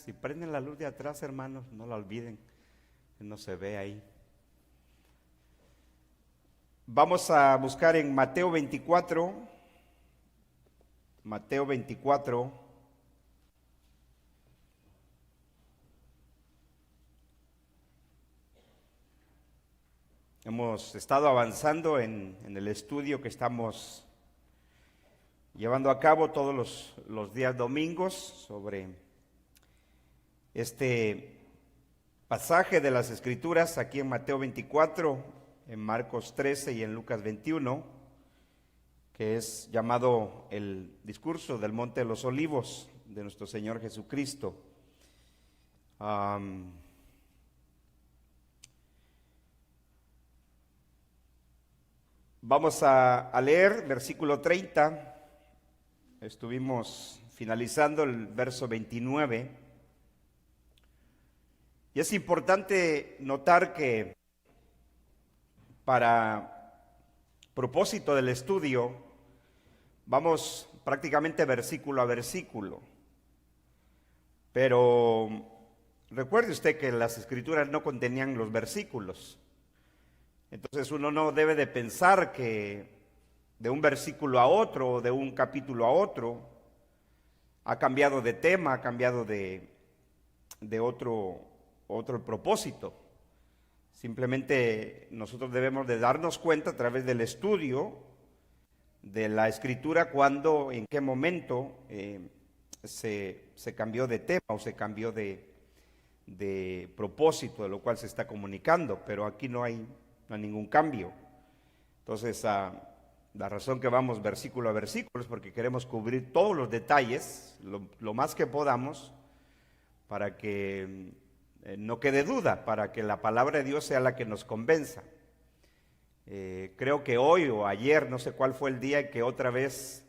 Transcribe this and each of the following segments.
Si prenden la luz de atrás, hermanos, no la olviden, que no se ve ahí. Vamos a buscar en Mateo 24. Mateo 24. Hemos estado avanzando en el estudio que estamos llevando a cabo todos los días domingos sobre este pasaje de las Escrituras aquí en Mateo 24, en Marcos 13 y en Lucas 21, que es llamado el discurso del Monte de los Olivos de nuestro Señor Jesucristo. Vamos a leer versículo 30, estuvimos finalizando el verso 29, y es importante notar que para propósito del estudio vamos prácticamente versículo a versículo, pero recuerde usted que las Escrituras no contenían los versículos. Entonces uno no debe de pensar que de un versículo a otro, o de un capítulo a otro, ha cambiado de tema, ha cambiado de otro propósito. Simplemente nosotros debemos de darnos cuenta a través del estudio de la Escritura cuando, en qué momento se cambió de tema o se cambió de propósito de lo cual se está comunicando, pero aquí no hay ningún cambio. Entonces, la razón que vamos versículo a versículo es porque queremos cubrir todos los detalles, lo más que podamos, para que no quede duda, para que la palabra de Dios sea la que nos convenza. Creo que hoy o ayer, no sé cuál fue el día que otra vez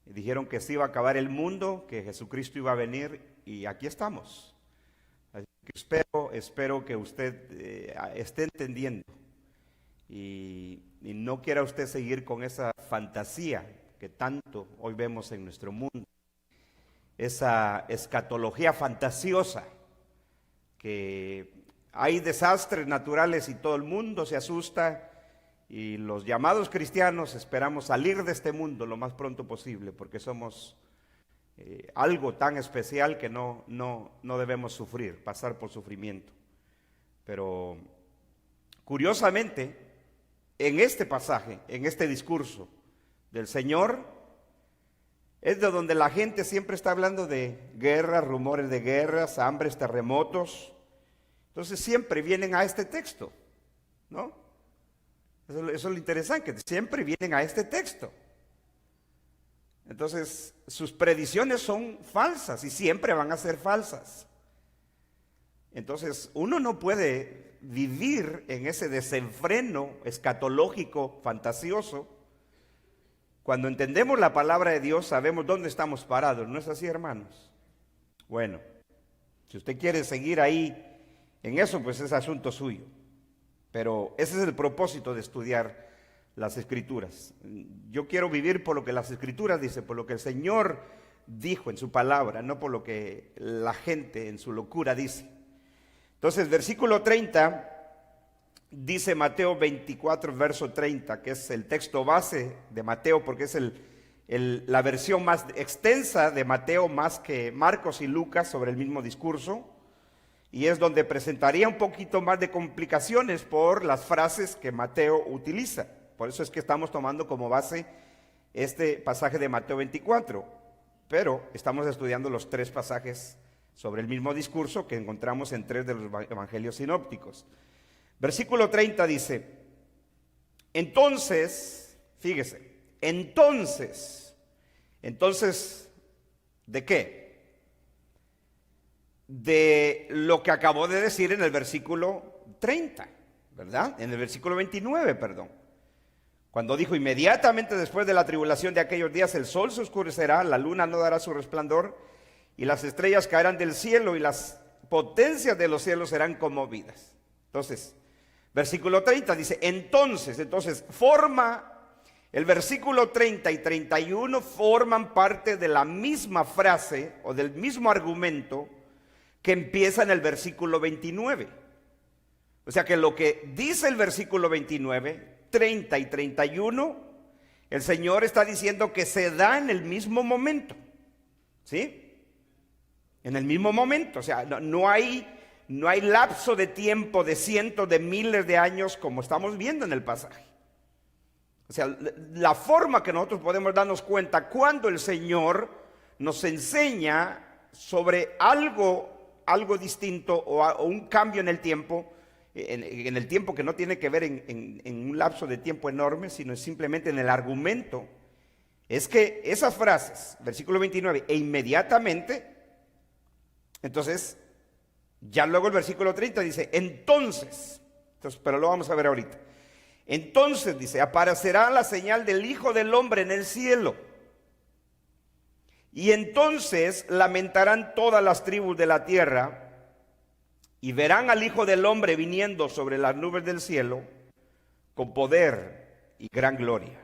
dijeron que se iba a acabar el mundo, que Jesucristo iba a venir, y aquí estamos. Así que espero que usted esté entendiendo y no quiera usted seguir con esa fantasía que tanto hoy vemos en nuestro mundo, esa escatología fantasiosa, que hay desastres naturales y todo el mundo se asusta, y los llamados cristianos esperamos salir de este mundo lo más pronto posible, porque somos algo tan especial que no debemos sufrir, pasar por sufrimiento. Pero curiosamente, en este pasaje, en este discurso del Señor, es de donde la gente siempre está hablando de guerras, rumores de guerras, hambres, terremotos. Entonces siempre vienen a este texto, ¿no? Eso es lo interesante, que siempre vienen a este texto. Entonces sus predicciones son falsas y siempre van a ser falsas. Entonces uno no puede vivir en ese desenfreno escatológico, fantasioso. Cuando entendemos la palabra de Dios, sabemos dónde estamos parados, ¿no es así, hermanos? Bueno, si usted quiere seguir ahí en eso, pues es asunto suyo. Pero ese es el propósito de estudiar las Escrituras. Yo quiero vivir por lo que las Escrituras dicen, por lo que el Señor dijo en su palabra, no por lo que la gente en su locura dice. Entonces, versículo 30, dice Mateo 24, verso 30, que es el texto base de Mateo, porque es la versión más extensa de Mateo, más que Marcos y Lucas, sobre el mismo discurso, y es donde presentaría un poquito más de complicaciones por las frases que Mateo utiliza. Por eso es que estamos tomando como base este pasaje de Mateo 24, pero estamos estudiando los tres pasajes sobre el mismo discurso que encontramos en tres de los evangelios sinópticos. Versículo 30 dice, entonces, fíjese, entonces, ¿de qué? De lo que acabó de decir en el versículo 30, ¿verdad? En el versículo 29, perdón. Cuando dijo, inmediatamente después de la tribulación de aquellos días, el sol se oscurecerá, la luna no dará su resplandor, y las estrellas caerán del cielo, y las potencias de los cielos serán conmovidas. Entonces, versículo 30 dice, entonces forma, el versículo 30 y 31 forman parte de la misma frase o del mismo argumento que empieza en el versículo 29. O sea que lo que dice el versículo 29, 30 y 31, el Señor está diciendo que se da en el mismo momento. ¿Sí? En el mismo momento. O sea, no hay lapso de tiempo de cientos de miles de años como estamos viendo en el pasaje. O sea, la forma que nosotros podemos darnos cuenta cuando el Señor nos enseña sobre algo distinto o un cambio en el tiempo, en el tiempo que no tiene que ver en un lapso de tiempo enorme, sino simplemente en el argumento, es que esas frases, versículo 29, e inmediatamente, entonces, ya luego el versículo 30 dice, entonces, pero lo vamos a ver ahorita. Entonces, dice, aparecerá la señal del Hijo del Hombre en el cielo. Y entonces lamentarán todas las tribus de la tierra y verán al Hijo del Hombre viniendo sobre las nubes del cielo con poder y gran gloria.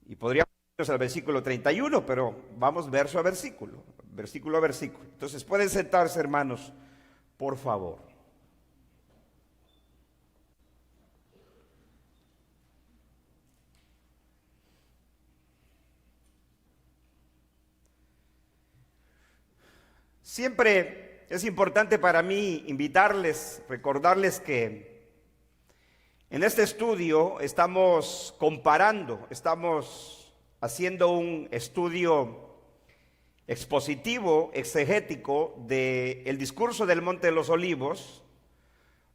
Y podríamos irnos al versículo 31, pero vamos verso a versículo. Entonces pueden sentarse, hermanos, por favor. Siempre es importante para mí invitarles, recordarles que en este estudio estamos comparando, estamos haciendo un estudio expositivo, exegético del discurso del Monte de los Olivos.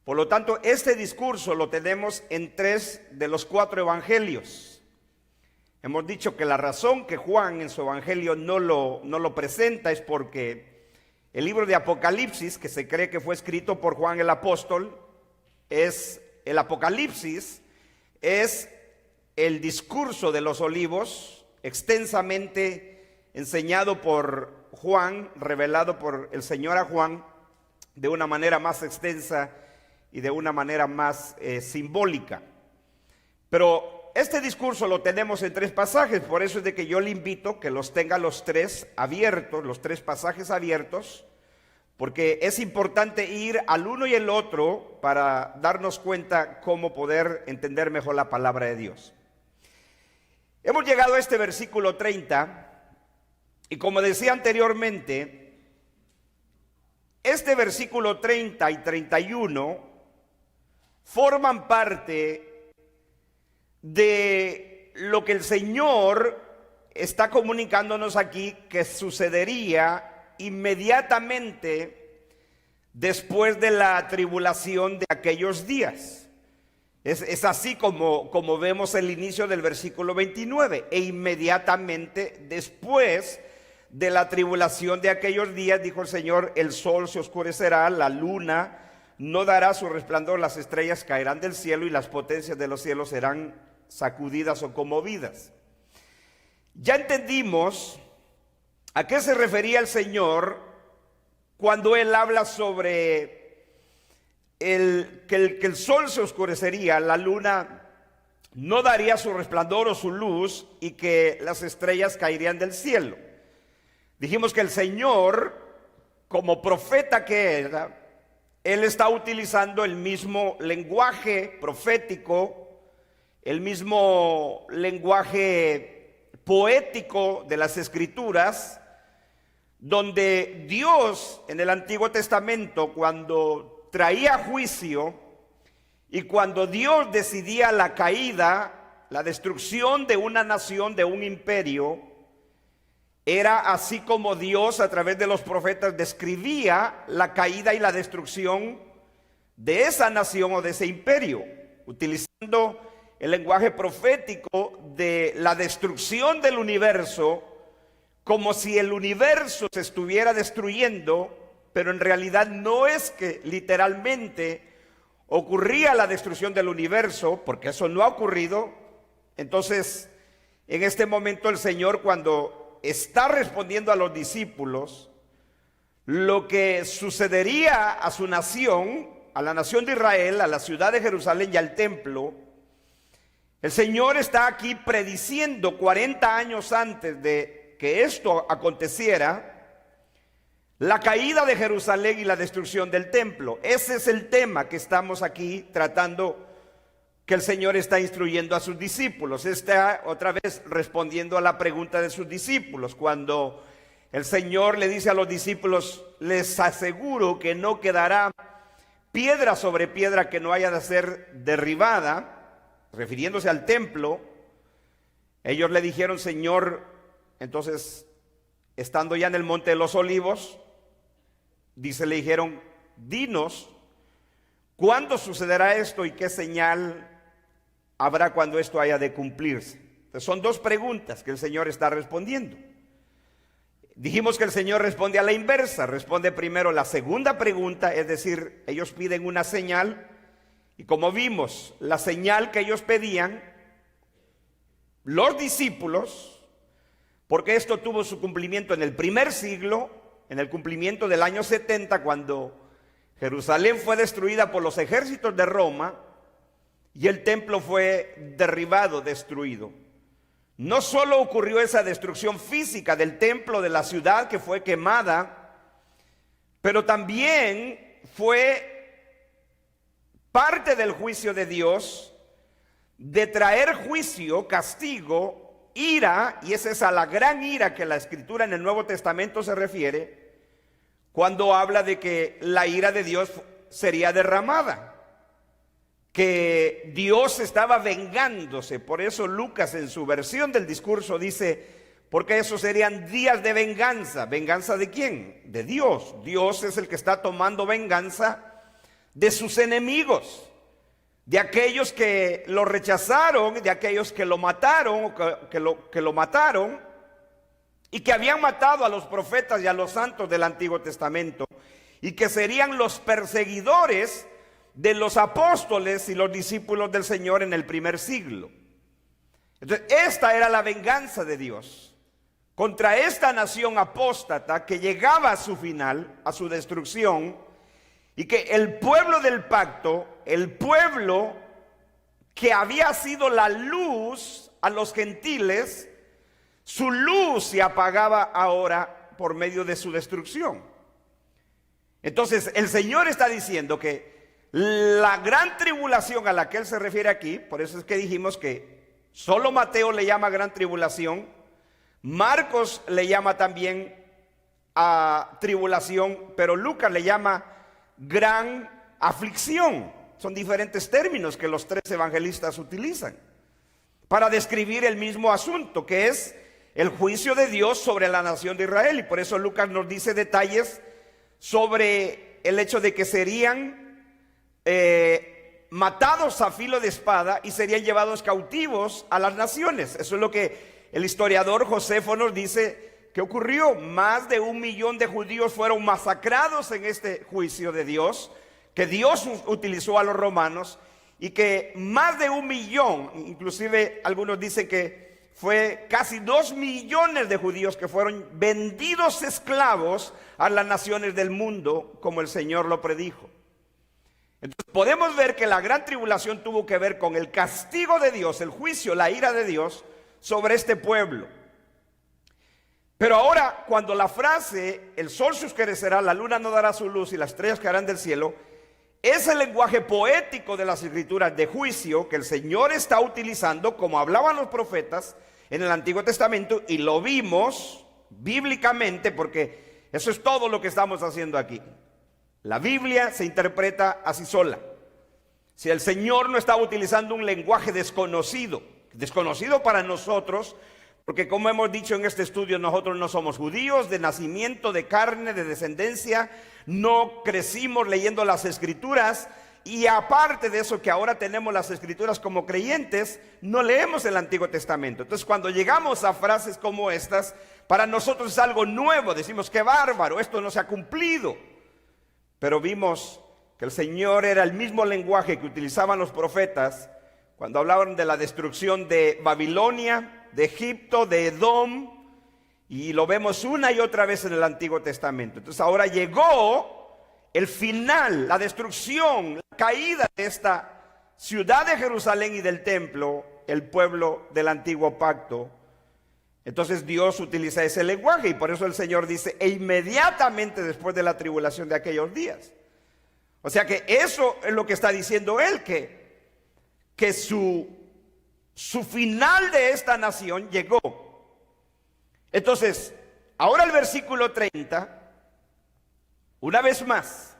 Por lo tanto, este discurso lo tenemos en 3 de los 4 evangelios. Hemos dicho que la razón que Juan en su evangelio no lo presenta es porque el libro de Apocalipsis, que se cree que fue escrito por Juan el apóstol, el Apocalipsis es el discurso de los olivos extensamente enseñado por Juan, revelado por el Señor a Juan de una manera más extensa y de una manera más simbólica. Pero este discurso lo tenemos en 3 pasajes, por eso es de que yo le invito que los tenga los 3 abiertos, los 3 pasajes abiertos, porque es importante ir al uno y el otro para darnos cuenta cómo poder entender mejor la palabra de Dios. Hemos llegado a este versículo 30 y como decía anteriormente, este versículo 30 y 31 forman parte de lo que el Señor está comunicándonos aquí que sucedería inmediatamente después de la tribulación de aquellos días. Es así como vemos el inicio del versículo 29. E inmediatamente después de la tribulación de aquellos días, dijo el Señor, el sol se oscurecerá, la luna no dará su resplandor, las estrellas caerán del cielo y las potencias de los cielos serán sacudidas o conmovidas. Ya entendimos a qué se refería el Señor cuando Él habla sobre que el sol se oscurecería, la luna no daría su resplandor o su luz y que las estrellas caerían del cielo. Dijimos que el Señor, como profeta que era, Él está utilizando el mismo lenguaje profético, el mismo lenguaje poético de las Escrituras, donde Dios en el Antiguo Testamento, cuando traía juicio y cuando Dios decidía la caída, la destrucción de una nación, de un imperio, era así como Dios a través de los profetas describía la caída y la destrucción de esa nación o de ese imperio, utilizando el lenguaje profético de la destrucción del universo, como si el universo se estuviera destruyendo, pero en realidad no es que literalmente ocurría la destrucción del universo, porque eso no ha ocurrido. Entonces, en este momento el Señor, cuando está respondiendo a los discípulos lo que sucedería a su nación, a la nación de Israel, a la ciudad de Jerusalén y al templo, el Señor está aquí prediciendo 40 años antes de que esto aconteciera, La caída de Jerusalén y la destrucción del templo. Ese es el tema que estamos aquí tratando, que el Señor está instruyendo a sus discípulos. Está otra vez respondiendo a la pregunta de sus discípulos. Cuando el Señor le dice a los discípulos: les aseguro que no quedará piedra sobre piedra que no haya de ser derribada, refiriéndose al templo. Ellos le dijeron: Señor, entonces, estando ya en el monte de los olivos, le dijeron: dinos, ¿cuándo sucederá esto y qué señal habrá cuando esto haya de cumplirse? Entonces, son dos preguntas que el Señor está respondiendo. Dijimos que el Señor responde a la inversa, responde primero la segunda pregunta, es decir, ellos piden una señal, y como vimos, la señal que ellos pedían, los discípulos, porque esto tuvo su cumplimiento en el primer siglo, en el cumplimiento del año 70, cuando Jerusalén fue destruida por los ejércitos de Roma y el templo fue derribado, destruido. No solo ocurrió esa destrucción física del templo, de la ciudad que fue quemada, pero también fue parte del juicio de Dios de traer juicio, castigo, ira, y esa es a la gran ira que la Escritura en el Nuevo Testamento se refiere, cuando habla de que la ira de Dios sería derramada, que Dios estaba vengándose. Por eso Lucas en su versión del discurso dice: porque esos serían días de venganza. ¿Venganza de quién? De Dios. Dios es el que está tomando venganza de sus enemigos, de aquellos que lo rechazaron, de aquellos que lo mataron, que lo mataron, y que habían matado a los profetas y a los santos del Antiguo Testamento, y que serían los perseguidores de los apóstoles y los discípulos del Señor en el primer siglo. Entonces, esta era la venganza de Dios contra esta nación apóstata que llegaba a su final, a su destrucción, y que el pueblo del pacto, el pueblo que había sido la luz a los gentiles, su luz se apagaba ahora por medio de su destrucción. Entonces, el Señor está diciendo que la gran tribulación a la que Él se refiere aquí, por eso es que dijimos que solo Mateo le llama gran tribulación, Marcos le llama también a tribulación, pero Lucas le llama gran aflicción. Son diferentes términos que los tres evangelistas utilizan para describir el mismo asunto, que es el juicio de Dios sobre la nación de Israel. Y por eso Lucas nos dice detalles sobre el hecho de que serían matados a filo de espada y serían llevados cautivos a las naciones. Eso es lo que el historiador Josefo nos dice que ocurrió. Más de 1 millón de judíos fueron masacrados en este juicio de Dios, que Dios utilizó a los romanos, y que más de 1 millón, inclusive algunos dicen que fue casi 2 millones de judíos que fueron vendidos esclavos a las naciones del mundo, como el Señor lo predijo. Entonces podemos ver que la gran tribulación tuvo que ver con el castigo de Dios, el juicio, la ira de Dios sobre este pueblo. Pero ahora, cuando la frase el sol se oscurecerá, la luna no dará su luz y las estrellas caerán del cielo, es el lenguaje poético de las escrituras de juicio que el Señor está utilizando, como hablaban los profetas en el Antiguo Testamento, y lo vimos bíblicamente, porque eso es todo lo que estamos haciendo aquí. La Biblia se interpreta así sola. Si el Señor no estaba utilizando un lenguaje desconocido para nosotros, porque como hemos dicho en este estudio, nosotros no somos judíos de nacimiento, de carne, de descendencia, no crecimos leyendo las Escrituras, y aparte de eso que ahora tenemos las Escrituras como creyentes, no leemos el Antiguo Testamento. Entonces cuando llegamos a frases como estas, para nosotros es algo nuevo, decimos qué bárbaro, esto no se ha cumplido. Pero vimos que el Señor era el mismo lenguaje que utilizaban los profetas cuando hablaban de la destrucción de Babilonia, de Egipto, de Edom, y lo vemos una y otra vez en el Antiguo Testamento. Entonces ahora llegó el final, la destrucción, la caída de esta ciudad de Jerusalén y del templo, el pueblo del antiguo pacto, Entonces Dios utiliza ese lenguaje y por eso el Señor dice, e inmediatamente después de la tribulación de aquellos días. O sea que eso es lo que está diciendo él, que su final de esta nación llegó. Entonces, ahora el versículo 30, una vez más,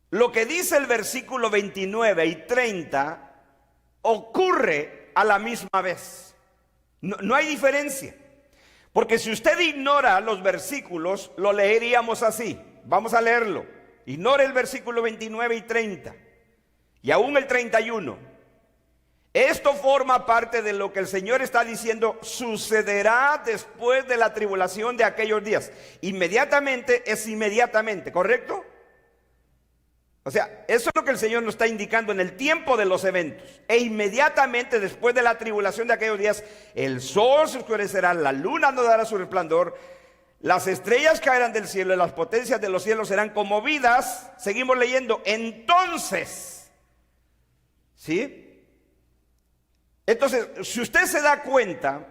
lo que dice el versículo 29 y 30 ocurre a la misma vez. No hay diferencia. Porque si usted ignora los versículos, lo leeríamos así. Vamos a leerlo. Ignore el versículo 29 y 30. Y aún el 31. Esto forma parte de lo que el Señor está diciendo sucederá después de la tribulación de aquellos días. Inmediatamente es inmediatamente, ¿correcto? O sea, eso es lo que el Señor nos está indicando en el tiempo de los eventos. E inmediatamente después de la tribulación de aquellos días, el sol se oscurecerá, la luna no dará su resplandor, las estrellas caerán del cielo y las potencias de los cielos serán conmovidas. Seguimos leyendo. Entonces, ¿sí? Entonces, si usted se da cuenta,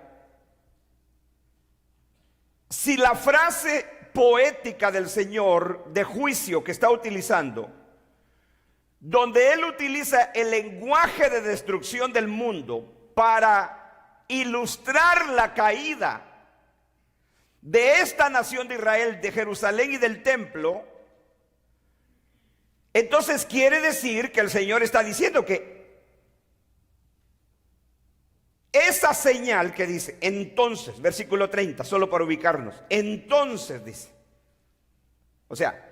si la frase poética del Señor de juicio que está utilizando, donde Él utiliza el lenguaje de destrucción del mundo para ilustrar la caída de esta nación de Israel, de Jerusalén y del templo, entonces quiere decir que el Señor está diciendo que esa señal que dice, entonces, versículo 30, solo para ubicarnos, entonces dice, o sea,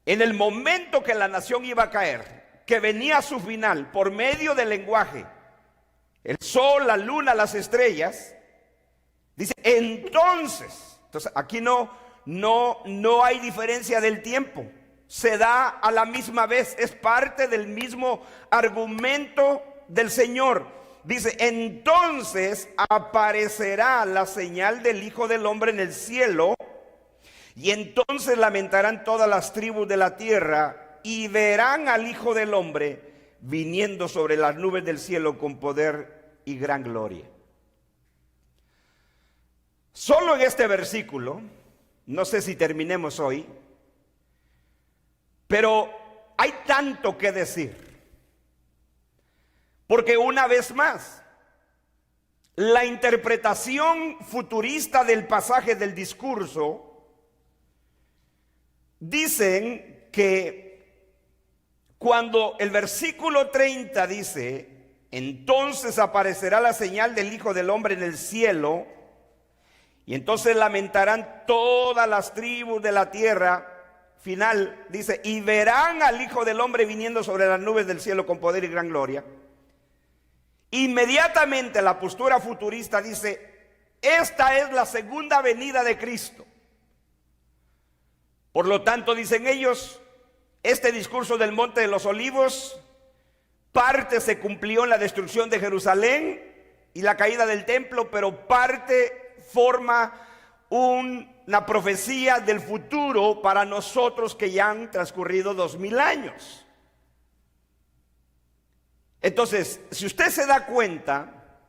en el momento que la nación iba a caer, que venía a su final por medio del lenguaje, el sol, la luna, las estrellas, dice, entonces aquí no hay diferencia del tiempo, se da a la misma vez, es parte del mismo argumento del Señor. Dice, entonces aparecerá la señal del Hijo del Hombre en el cielo, y entonces lamentarán todas las tribus de la tierra y verán al Hijo del Hombre viniendo sobre las nubes del cielo con poder y gran gloria. Solo en este versículo, no sé si terminemos hoy, pero hay tanto que decir. Porque una vez más, la interpretación futurista del pasaje del discurso dicen que cuando el versículo 30 dice, entonces aparecerá la señal del Hijo del Hombre en el cielo, y entonces lamentarán todas las tribus de la tierra, final, dice, y verán al Hijo del Hombre viniendo sobre las nubes del cielo con poder y gran gloria. Inmediatamente la postura futurista dice, esta es la segunda venida de Cristo. Por lo tanto, dicen ellos, este discurso del Monte de los Olivos, parte se cumplió en la destrucción de Jerusalén y la caída del templo, pero parte forma una profecía del futuro para nosotros que ya han transcurrido 2000 años. Entonces, si usted se da cuenta,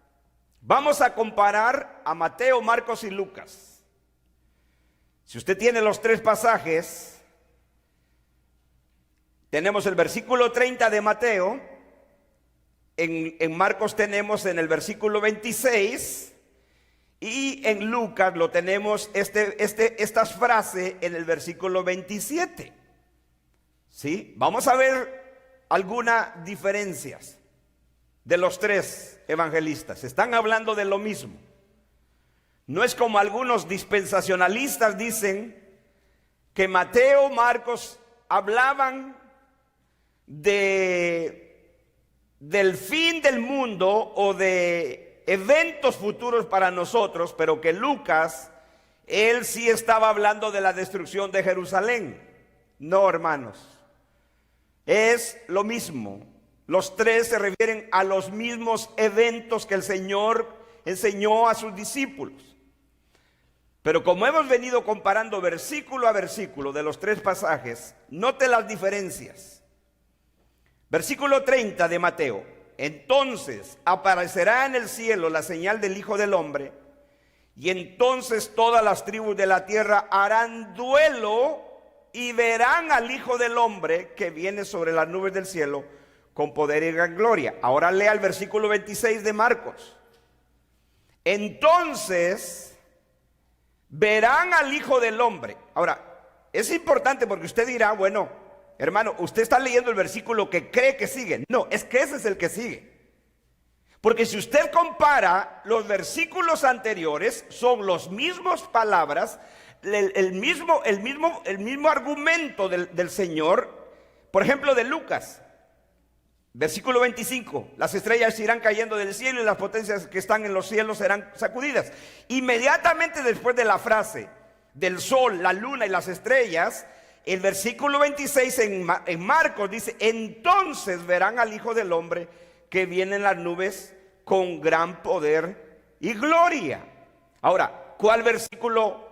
vamos a comparar a Mateo, Marcos y Lucas. Si usted tiene los tres pasajes, tenemos el versículo 30 de Mateo, en Marcos tenemos en el versículo 26 y en Lucas lo tenemos estas frases en el versículo 27. ¿Sí? Vamos a ver algunas diferencias de los tres evangelistas. Están hablando de lo mismo. No es como algunos dispensacionalistas dicen que Mateo, Marcos hablaban del fin del mundo o de eventos futuros para nosotros, pero que Lucas, él sí estaba hablando de la destrucción de Jerusalén. No, hermanos, es lo mismo. Los tres se refieren a los mismos eventos que el Señor enseñó a sus discípulos. Pero como hemos venido comparando versículo a versículo de los tres pasajes, note las diferencias. Versículo 30 de Mateo. entonces aparecerá en el cielo la señal del Hijo del Hombre, y entonces todas las tribus de la tierra harán duelo y verán al Hijo del Hombre que viene sobre las nubes del cielo con poder y gran gloria. Ahora lea el versículo 26 de Marcos. Entonces verán al Hijo del Hombre. Ahora, es importante porque usted dirá, bueno, hermano, usted está leyendo el versículo que cree que sigue. No, es que ese es el que sigue. Porque si usted compara los versículos anteriores, son las mismas palabras, el mismo argumento del Señor. Por ejemplo, de Lucas, versículo 25, las estrellas irán cayendo del cielo y las potencias que están en los cielos serán sacudidas. Inmediatamente después de la frase del sol, la luna y las estrellas, el versículo 26 en Marcos dice, entonces verán al Hijo del Hombre que viene en las nubes con gran poder y gloria. Ahora, ¿cuál versículo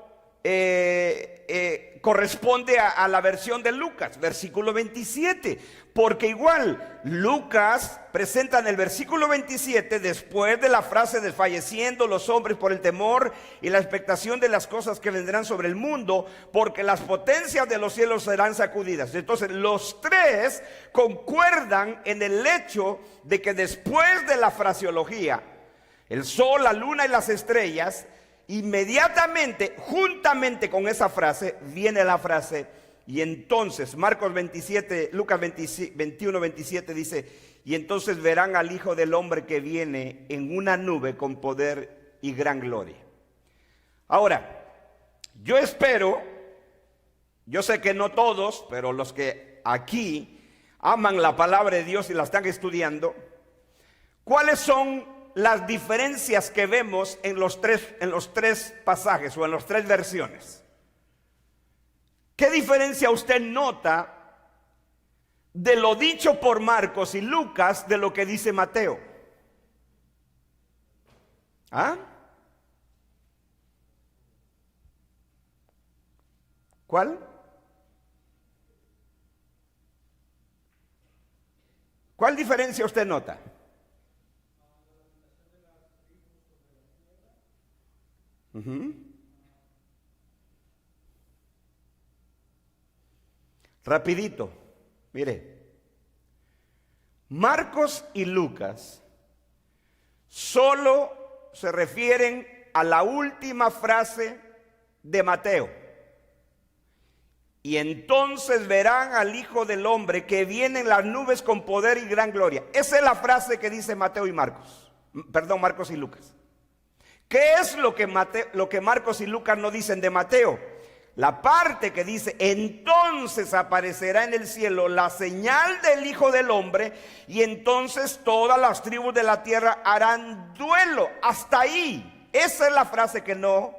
corresponde a la versión de Lucas? Versículo 27, porque igual Lucas presenta en el versículo 27, después de la frase desfalleciendo los hombres por el temor y la expectación de las cosas que vendrán sobre el mundo, porque las potencias de los cielos serán sacudidas. Entonces los tres concuerdan en el hecho de que después de la fraseología, el sol, la luna y las estrellas, inmediatamente, juntamente con esa frase, viene la frase, y entonces, Marcos 27, Lucas 21, 27 dice, y entonces verán al Hijo del Hombre que viene en una nube con poder y gran gloria. Ahora, yo espero, yo sé que no todos, pero los que aquí aman la palabra de Dios y la están estudiando, ¿cuáles son las diferencias que vemos en los tres pasajes o en las tres versiones? ¿Qué diferencia usted nota de lo dicho por Marcos y Lucas de lo que dice Mateo? ¿Ah? ¿Cuál? ¿Cuál diferencia usted nota? Rapidito, mire, Marcos y Lucas solo se refieren a la última frase de Mateo. Y entonces verán al Hijo del Hombre que viene en las nubes con poder y gran gloria. Esa es la frase que dice Mateo y Marcos. Perdón, Marcos y Lucas. ¿Qué es lo que Marcos y Lucas no dicen de Mateo? La parte que dice, entonces aparecerá en el cielo la señal del Hijo del Hombre, y entonces todas las tribus de la tierra harán duelo. Hasta ahí. Esa es la frase que no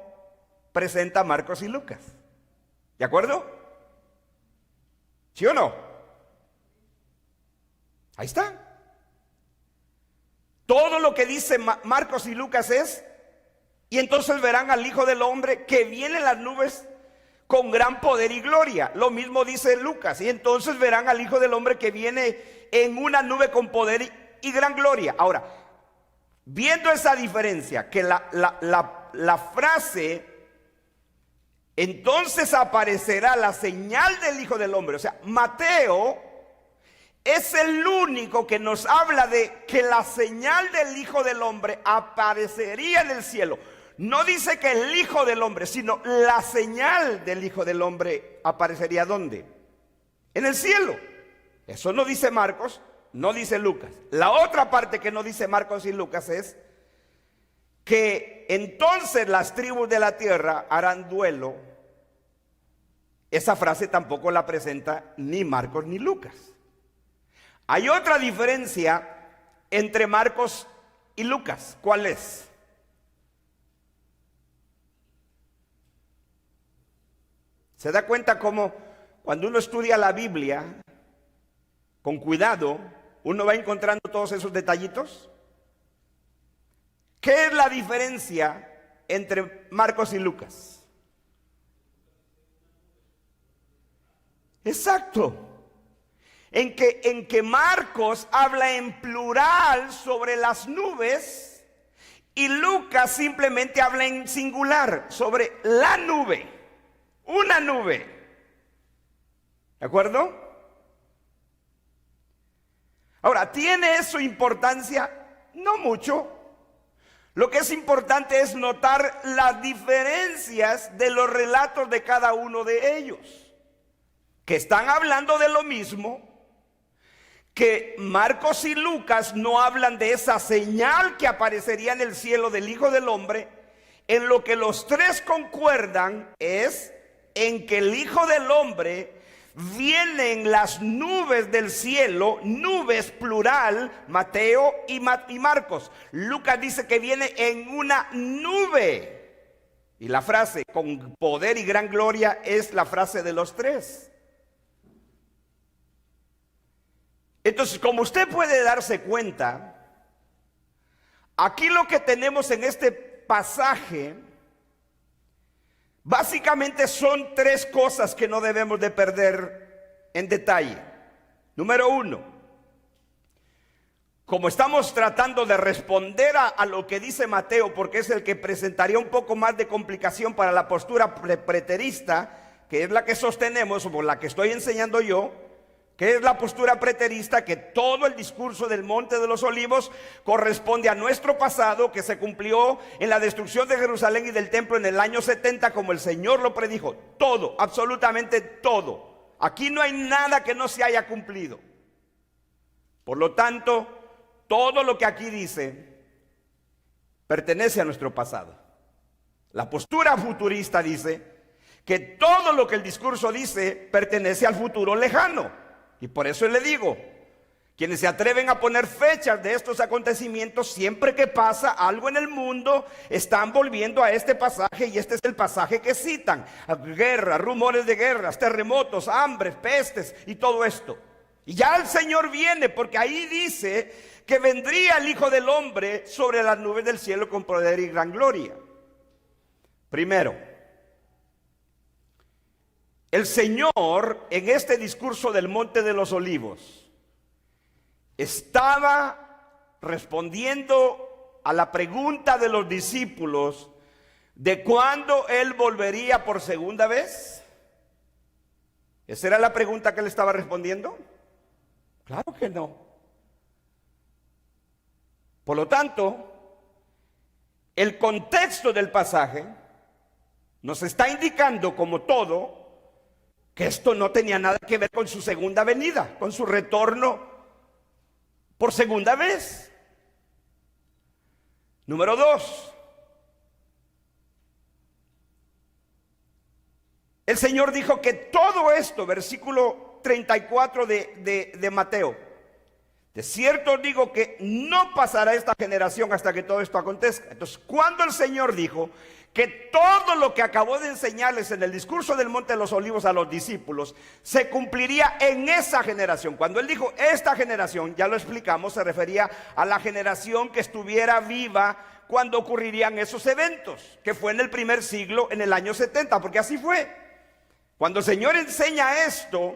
presenta Marcos y Lucas. ¿De acuerdo? ¿Sí o no? Ahí está. Todo lo que dice Marcos y Lucas es, y entonces verán al Hijo del Hombre que viene en las nubes con gran poder y gloria. Lo mismo dice Lucas, y entonces verán al Hijo del Hombre que viene en una nube con poder y gran gloria. Ahora, viendo esa diferencia, que la frase, entonces aparecerá la señal del Hijo del Hombre, o sea, Mateo es el único que nos habla de que la señal del Hijo del Hombre aparecería en el cielo. No dice que el Hijo del Hombre, sino la señal del Hijo del Hombre aparecería ¿dónde? En el cielo. Eso no dice Marcos, no dice Lucas. La otra parte que no dice Marcos y Lucas es que entonces las tribus de la tierra harán duelo. Esa frase tampoco la presenta ni Marcos ni Lucas. Hay otra diferencia entre Marcos y Lucas. ¿Cuál es? ¿Se da cuenta cómo cuando uno estudia la Biblia con cuidado, uno va encontrando todos esos detallitos? ¿Qué es la diferencia entre Marcos y Lucas? Exacto. en que Marcos habla en plural sobre las nubes y Lucas simplemente habla en singular sobre la nube, una nube. ¿De acuerdo? Ahora, ¿tiene eso importancia? No mucho. Lo que es importante es notar las diferencias de los relatos de cada uno de ellos, que están hablando de lo mismo, que Marcos y Lucas no hablan de esa señal que aparecería en el cielo del Hijo del Hombre. En lo que los tres concuerdan es en que el Hijo del Hombre viene en las nubes del cielo, nubes plural, Mateo y Marcos. Lucas dice que viene en una nube. Y la frase con poder y gran gloria es la frase de los tres. Entonces, como usted puede darse cuenta, aquí lo que tenemos en este pasaje básicamente son tres cosas que no debemos de perder en detalle. Número uno, como estamos tratando de responder a lo que dice Mateo, porque es el que presentaría un poco más de complicación para la postura preterista, que es la que sostenemos, o por la que estoy enseñando yo, que es la postura preterista, que todo el discurso del Monte de los Olivos corresponde a nuestro pasado, que se cumplió en la destrucción de Jerusalén y del templo en el año 70, como el Señor lo predijo. Todo, absolutamente todo. Aquí no hay nada que no se haya cumplido. Por lo tanto, todo lo que aquí dice pertenece a nuestro pasado. La postura futurista dice que todo lo que el discurso dice pertenece al futuro lejano. Y por eso le digo, quienes se atreven a poner fechas de estos acontecimientos, siempre que pasa algo en el mundo, están volviendo a este pasaje, y este es el pasaje que citan: guerras, rumores de guerras, terremotos, hambres, pestes y todo esto. Y ya el Señor viene, porque ahí dice que vendría el Hijo del Hombre sobre las nubes del cielo con poder y gran gloria. Primero, el Señor en este discurso del Monte de los Olivos estaba respondiendo a la pregunta de los discípulos de cuándo Él volvería por segunda vez. ¿Esa era la pregunta que Él estaba respondiendo? Claro que no. Por lo tanto, el contexto del pasaje nos está indicando, como todo, que esto no tenía nada que ver con su segunda venida, con su retorno por segunda vez. Número dos, el Señor dijo que todo esto, versículo 34 de Mateo: de cierto os digo que no pasará esta generación hasta que todo esto acontezca. Entonces, cuando el Señor dijo que todo lo que acabó de enseñarles en el discurso del Monte de los Olivos a los discípulos se cumpliría en esa generación, cuando Él dijo esta generación, ya lo explicamos, se refería a la generación que estuviera viva cuando ocurrirían esos eventos, que fue en el primer siglo, en el año 70, porque así fue. Cuando el Señor enseña esto,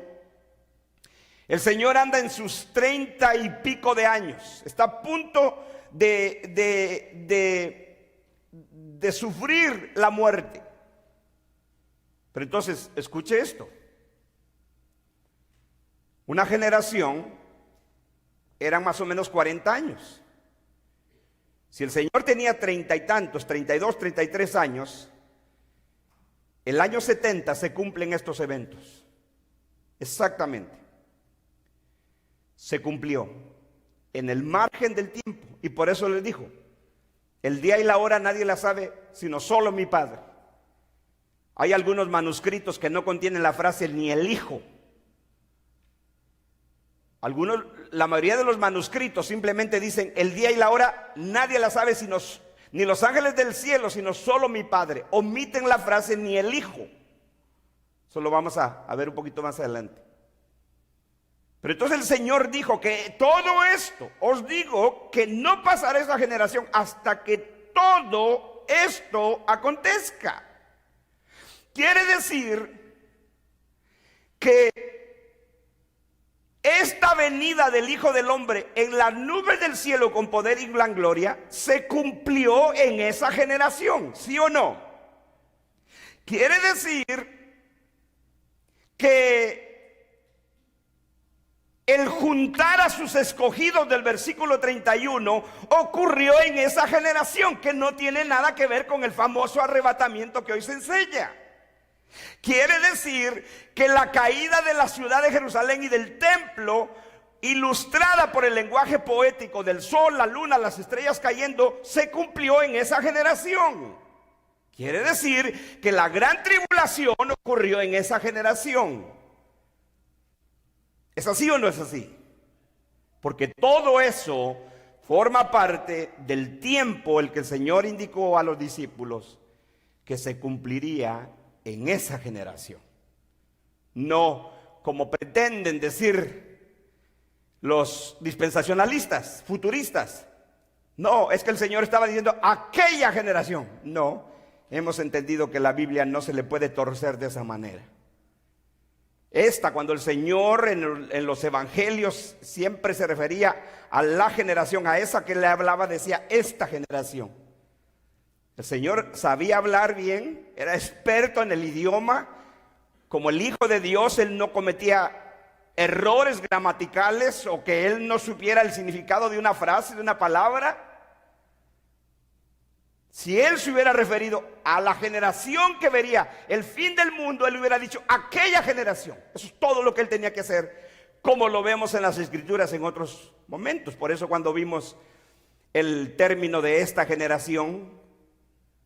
el Señor anda en sus 30 y pico de años, está a punto de sufrir la muerte. Pero entonces, escuche esto: una generación eran más o menos 40 años. Si el Señor tenía 30 y tantos, 32, 33 años, el año 70 se cumplen estos eventos. Exactamente. Se cumplió en el margen del tiempo, y por eso les dijo: el día y la hora nadie la sabe, sino solo mi Padre. Hay algunos manuscritos que no contienen la frase ni el Hijo. La mayoría de los manuscritos simplemente dicen: el día y la hora nadie la sabe, sino ni los ángeles del cielo, sino solo mi Padre. Omiten la frase ni el Hijo. Eso lo vamos a ver un poquito más adelante. Pero entonces el Señor dijo que todo esto, os digo que no pasará esa generación hasta que todo esto acontezca. Quiere decir que esta venida del Hijo del Hombre en las nubes del cielo con poder y gran gloria se cumplió en esa generación, ¿sí o no? Quiere decir que el juntar a sus escogidos del versículo 31 ocurrió en esa generación, que no tiene nada que ver con el famoso arrebatamiento que hoy se enseña. Quiere decir que la caída de la ciudad de Jerusalén y del templo, ilustrada por el lenguaje poético del sol, la luna, las estrellas cayendo, se cumplió en esa generación. Quiere decir que la gran tribulación ocurrió en esa generación. ¿Es así o no es así? Porque todo eso forma parte del tiempo el que el Señor indicó a los discípulos que se cumpliría en esa generación. No como pretenden decir los dispensacionalistas, futuristas. No, es que el Señor estaba diciendo aquella generación. No, hemos entendido que la Biblia no se le puede torcer de esa manera. Cuando el Señor en los evangelios siempre se refería a la generación, a esa que le hablaba, decía esta generación. El Señor sabía hablar bien, era experto en el idioma. Como el Hijo de Dios, Él no cometía errores gramaticales o que Él no supiera el significado de una frase, de una palabra. Si Él se hubiera referido a la generación que vería el fin del mundo, Él hubiera dicho aquella generación. Eso es todo lo que Él tenía que hacer, como lo vemos en las Escrituras en otros momentos. Por eso cuando vimos el término de esta generación,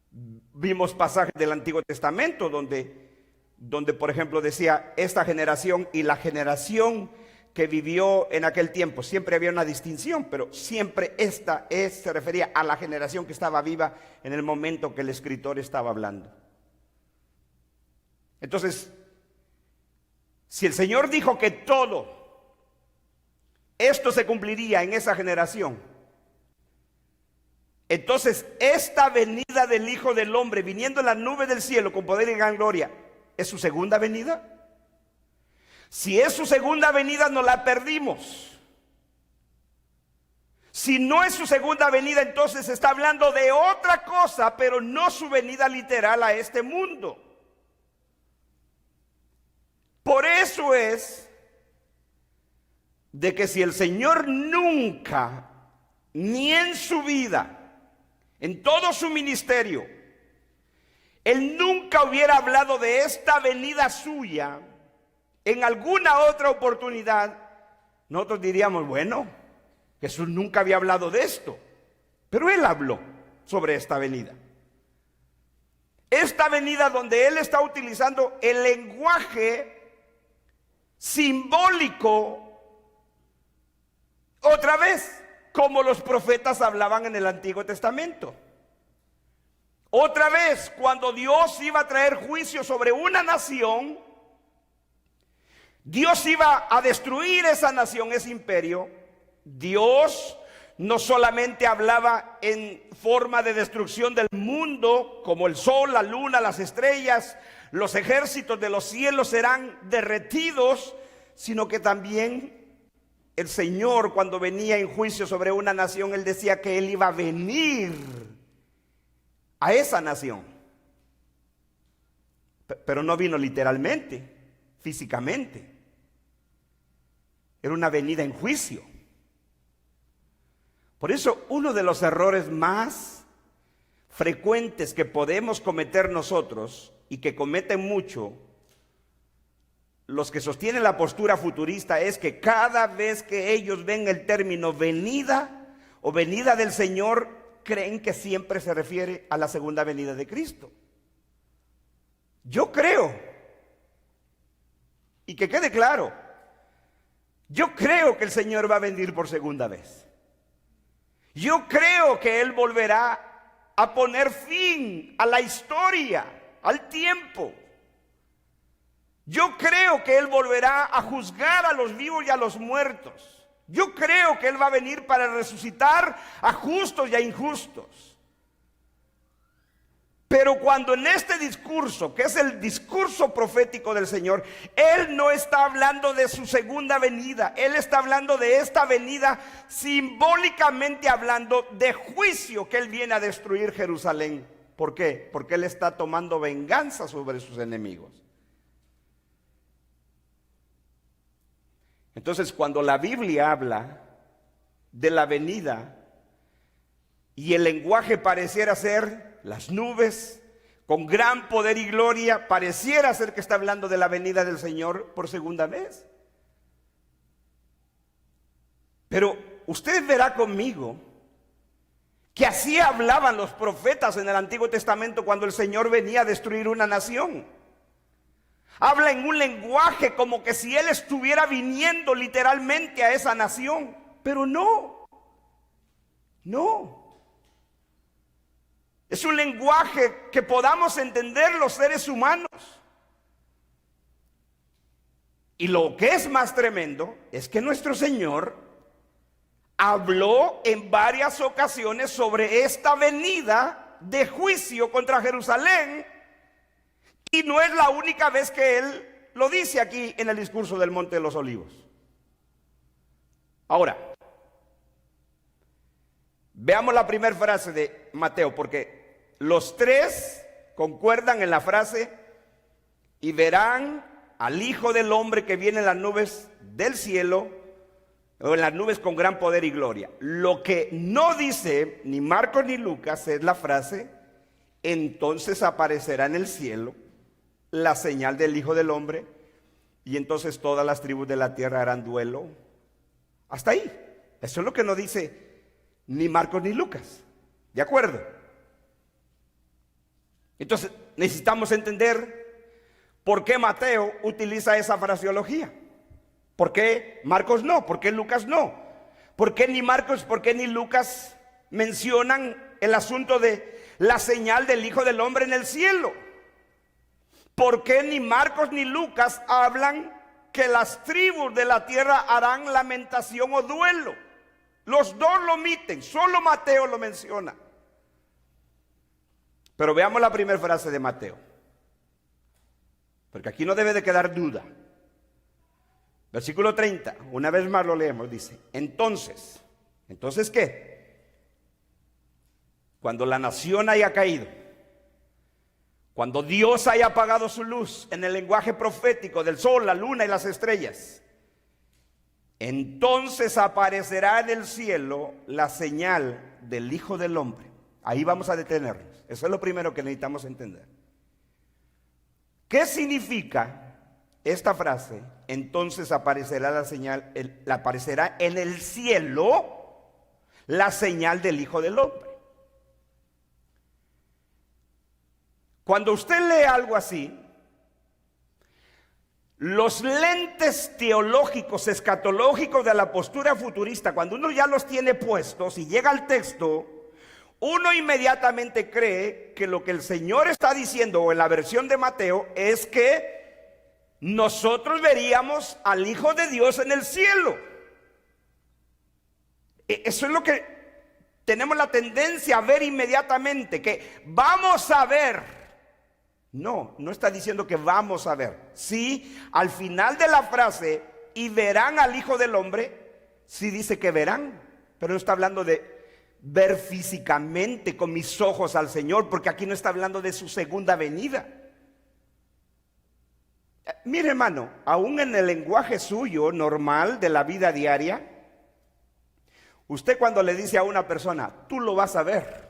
vimos pasajes del Antiguo Testamento donde por ejemplo decía esta generación y la generación que vivió en aquel tiempo. Siempre había una distinción, pero siempre se refería a la generación que estaba viva en el momento que el escritor estaba hablando. Entonces, si el Señor dijo que todo esto se cumpliría en esa generación, entonces esta venida del Hijo del Hombre viniendo en las nubes del cielo con poder y gran gloria, ¿es su segunda venida? Si es su segunda venida, no la perdimos. Si no es su segunda venida, entonces está hablando de otra cosa, pero no su venida literal a este mundo. Por eso es de que si el Señor nunca, ni en su vida, en todo su ministerio, Él nunca hubiera hablado de esta venida suya, en alguna otra oportunidad, nosotros diríamos, bueno, Jesús nunca había hablado de esto, pero Él habló sobre esta venida. Esta venida donde Él está utilizando el lenguaje simbólico, otra vez, como los profetas hablaban en el Antiguo Testamento. Otra vez, cuando Dios iba a traer juicio sobre una nación, Dios iba a destruir esa nación, ese imperio. Dios no solamente hablaba en forma de destrucción del mundo, como el sol, la luna, las estrellas, los ejércitos de los cielos serán derretidos, sino que también el Señor, cuando venía en juicio sobre una nación, Él decía que Él iba a venir a esa nación. Pero no vino literalmente, físicamente. Era una venida en juicio. Por eso uno de los errores más frecuentes que podemos cometer nosotros y que cometen mucho los que sostienen la postura futurista es que cada vez que ellos ven el término venida o venida del Señor, creen que siempre se refiere a la segunda venida de Cristo. Yo creo, y que quede claro, yo creo que el Señor va a venir por segunda vez. Yo creo que Él volverá a poner fin a la historia, al tiempo. Yo creo que Él volverá a juzgar a los vivos y a los muertos. Yo creo que Él va a venir para resucitar a justos y a injustos. Pero cuando en este discurso, que es el discurso profético del Señor, Él no está hablando de su segunda venida. Él está hablando de esta venida, simbólicamente hablando de juicio, que Él viene a destruir Jerusalén. ¿Por qué? Porque Él está tomando venganza sobre sus enemigos. Entonces, cuando la Biblia habla de la venida y el lenguaje pareciera ser las nubes con gran poder y gloria, pareciera ser que está hablando de la venida del Señor por segunda vez. Pero usted verá conmigo que así hablaban los profetas en el Antiguo Testamento cuando el Señor venía a destruir una nación. Habla en un lenguaje como que si Él estuviera viniendo literalmente a esa nación, pero no. Es un lenguaje que podamos entender los seres humanos. Y lo que es más tremendo es que nuestro Señor habló en varias ocasiones sobre esta venida de juicio contra Jerusalén. Y no es la única vez que Él lo dice aquí en el discurso del Monte de los Olivos. Ahora, veamos la primera frase de Mateo, porque los tres concuerdan en la frase: y verán al Hijo del Hombre que viene en las nubes del cielo, o en las nubes con gran poder y gloria. Lo que no dice ni Marcos ni Lucas es la frase: entonces aparecerá en el cielo la señal del Hijo del Hombre, y entonces todas las tribus de la tierra harán duelo. Hasta ahí. Eso es lo que no dice ni Marcos ni Lucas. ¿De acuerdo? Entonces necesitamos entender por qué Mateo utiliza esa fraseología. ¿Por qué Marcos no? ¿Por qué Lucas no? ¿Por qué ni Marcos, por qué ni Lucas mencionan el asunto de la señal del Hijo del Hombre en el cielo? ¿Por qué ni Marcos ni Lucas hablan que las tribus de la tierra harán lamentación o duelo? Los dos lo omiten, solo Mateo lo menciona. Pero veamos la primera frase de Mateo, porque aquí no debe de quedar duda. Versículo 30, una vez más lo leemos, dice: ¿Entonces qué? Cuando la nación haya caído, cuando Dios haya apagado su luz en el lenguaje profético del sol, la luna y las estrellas, entonces aparecerá en el cielo la señal del Hijo del Hombre. Ahí vamos a detenernos. Eso es lo primero que necesitamos entender. ¿Qué significa esta frase? Entonces aparecerá la señal, aparecerá en el cielo la señal del Hijo del Hombre. Cuando usted lee algo así, los lentes teológicos, escatológicos de la postura futurista, cuando uno ya los tiene puestos y llega al texto, uno inmediatamente cree que lo que el Señor está diciendo, o en la versión de Mateo, es que nosotros veríamos al Hijo de Dios en el cielo. Eso es lo que tenemos la tendencia a ver inmediatamente, que vamos a ver. No está diciendo que vamos a ver. Sí, al final de la frase, y verán al Hijo del Hombre, sí dice que verán, pero no está hablando de ver físicamente con mis ojos al Señor, porque aquí no está hablando de su segunda venida. Mire, hermano, aún en el lenguaje suyo normal de la vida diaria, usted cuando le dice a una persona, tú lo vas a ver,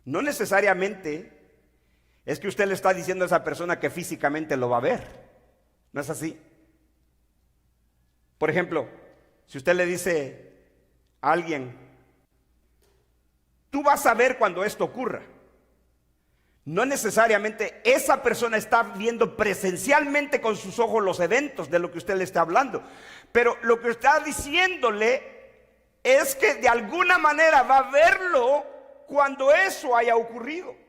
no necesariamente es que usted le está diciendo a esa persona que físicamente lo va a ver. ¿No es así? Por ejemplo, si usted le dice a alguien, tú vas a ver cuando esto ocurra, no necesariamente esa persona está viendo presencialmente con sus ojos los eventos de lo que usted le está hablando, pero lo que está diciéndole es que de alguna manera va a verlo cuando eso haya ocurrido.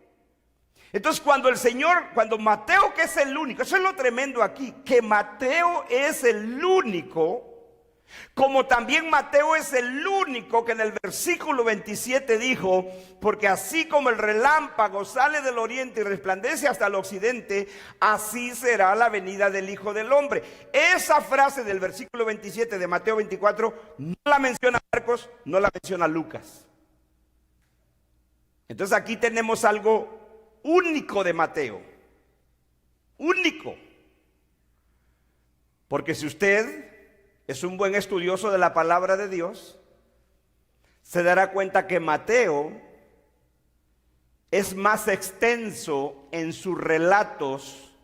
Entonces cuando Mateo, que es el único, eso es lo tremendo aquí, que Mateo es el único Como también Mateo es el único que en el versículo 27 dijo: porque así como el relámpago sale del oriente y resplandece hasta el occidente, así será la venida del Hijo del Hombre. Esa frase del versículo 27 de Mateo 24 no la menciona Marcos, no la menciona Lucas. Entonces aquí tenemos algo único de Mateo. Único. Porque si usted es un buen estudioso de la palabra de Dios, se dará cuenta que Mateo es más extenso en sus relatos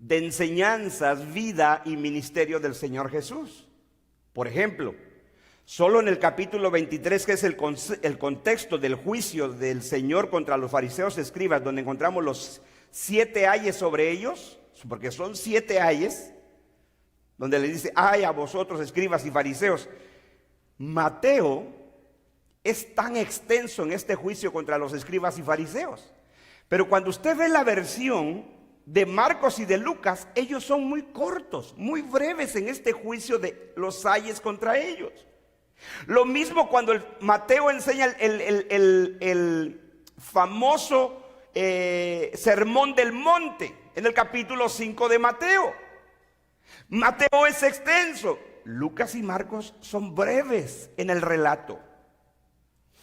de enseñanzas, vida y ministerio del Señor Jesús. Por ejemplo, solo en el capítulo 23, que es el contexto del juicio del Señor contra los fariseos y escribas, donde encontramos los 7 ayes sobre ellos, porque son 7 ayes, donde le dice: ay a vosotros escribas y fariseos. Mateo es tan extenso en este juicio contra los escribas y fariseos. Pero cuando usted ve la versión de Marcos y de Lucas, ellos son muy cortos, muy breves en este juicio de los ayes contra ellos. Lo mismo cuando Mateo enseña el famoso sermón del monte en el capítulo 5 de Mateo. Mateo es extenso, Lucas y Marcos son breves en el relato.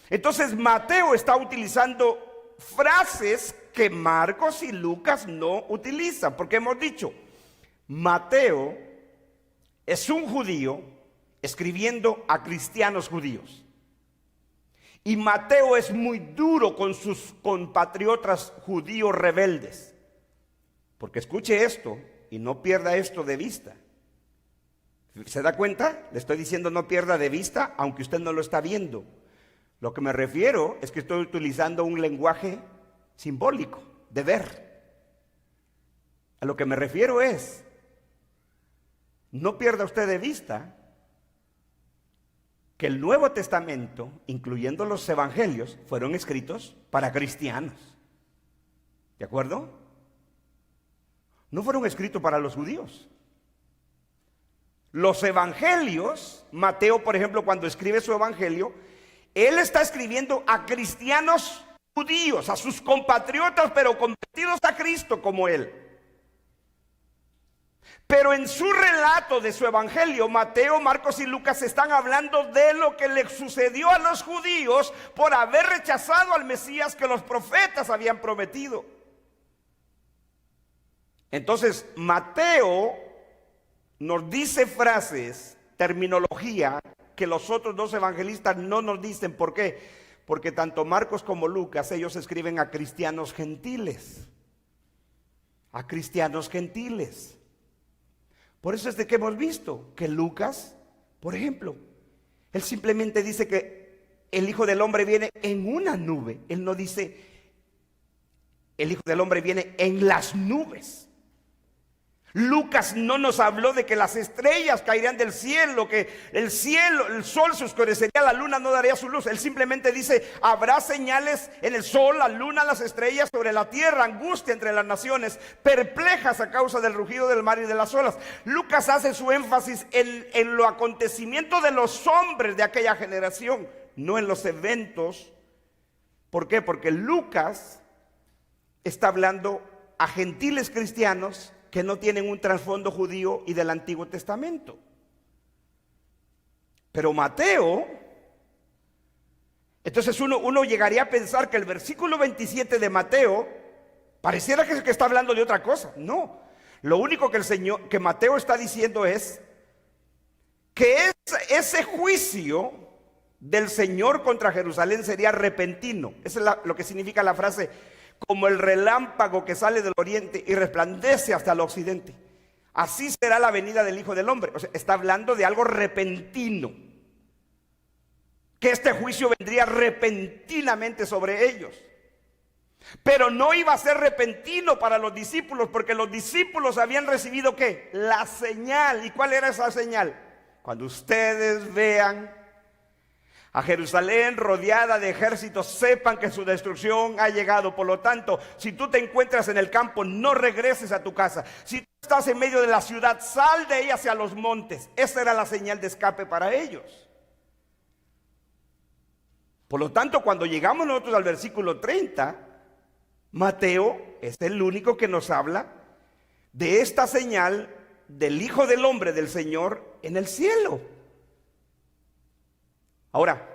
Entonces Mateo está utilizando frases que Marcos y Lucas no utilizan, porque hemos dicho, Mateo es un judío escribiendo a cristianos judíos. Y Mateo es muy duro con sus compatriotas judíos rebeldes. Porque escuche esto y no pierda esto de vista. ¿Se da cuenta? Le estoy diciendo no pierda de vista, aunque usted no lo está viendo. Lo que me refiero es que estoy utilizando un lenguaje simbólico, de ver. A lo que me refiero es, no pierda usted de vista que el Nuevo Testamento, incluyendo los evangelios, fueron escritos para cristianos. ¿De acuerdo? No fueron escritos para los judíos. Los evangelios, Mateo, por ejemplo, cuando escribe su evangelio, él está escribiendo a cristianos judíos, a sus compatriotas, pero convertidos a Cristo como él. Pero en su relato de su evangelio, Mateo, Marcos y Lucas están hablando de lo que le sucedió a los judíos por haber rechazado al Mesías que los profetas habían prometido. Entonces, Mateo nos dice frases, terminología, que los otros dos evangelistas no nos dicen. ¿Por qué? Porque tanto Marcos como Lucas, ellos escriben a cristianos gentiles. A cristianos gentiles. Por eso es de que hemos visto que Lucas, por ejemplo, él simplemente dice que el Hijo del Hombre viene en una nube. Él no dice, el Hijo del Hombre viene en las nubes. Lucas no nos habló de que las estrellas caerían del cielo, que el sol se oscurecería, la luna no daría su luz. Él simplemente dice, habrá señales en el sol, la luna, las estrellas, sobre la tierra, angustia entre las naciones, perplejas a causa del rugido del mar y de las olas. Lucas hace su énfasis en los acontecimientos de los hombres de aquella generación, no en los eventos. ¿Por qué? Porque Lucas está hablando a gentiles cristianos que no tienen un trasfondo judío y del Antiguo Testamento. Pero Mateo, entonces uno llegaría a pensar que el versículo 27 de Mateo pareciera que está hablando de otra cosa. No, lo único que Mateo está diciendo es que ese juicio del Señor contra Jerusalén sería repentino. Eso es lo que significa la frase, como el relámpago que sale del oriente y resplandece hasta el occidente. Así será la venida del Hijo del Hombre. O sea, está hablando de algo repentino. Que este juicio vendría repentinamente sobre ellos. Pero no iba a ser repentino para los discípulos, porque los discípulos habían recibido ¿qué? La señal. ¿Y cuál era esa señal? Cuando ustedes vean a Jerusalén rodeada de ejércitos, sepan que su destrucción ha llegado. Por lo tanto, si tú te encuentras en el campo, no regreses a tu casa. Si estás en medio de la ciudad, sal de ella hacia los montes. Esa era la señal de escape para ellos. Por lo tanto, cuando llegamos nosotros al versículo 30, Mateo es el único que nos habla de esta señal del Hijo del Hombre del Señor en el cielo. Ahora,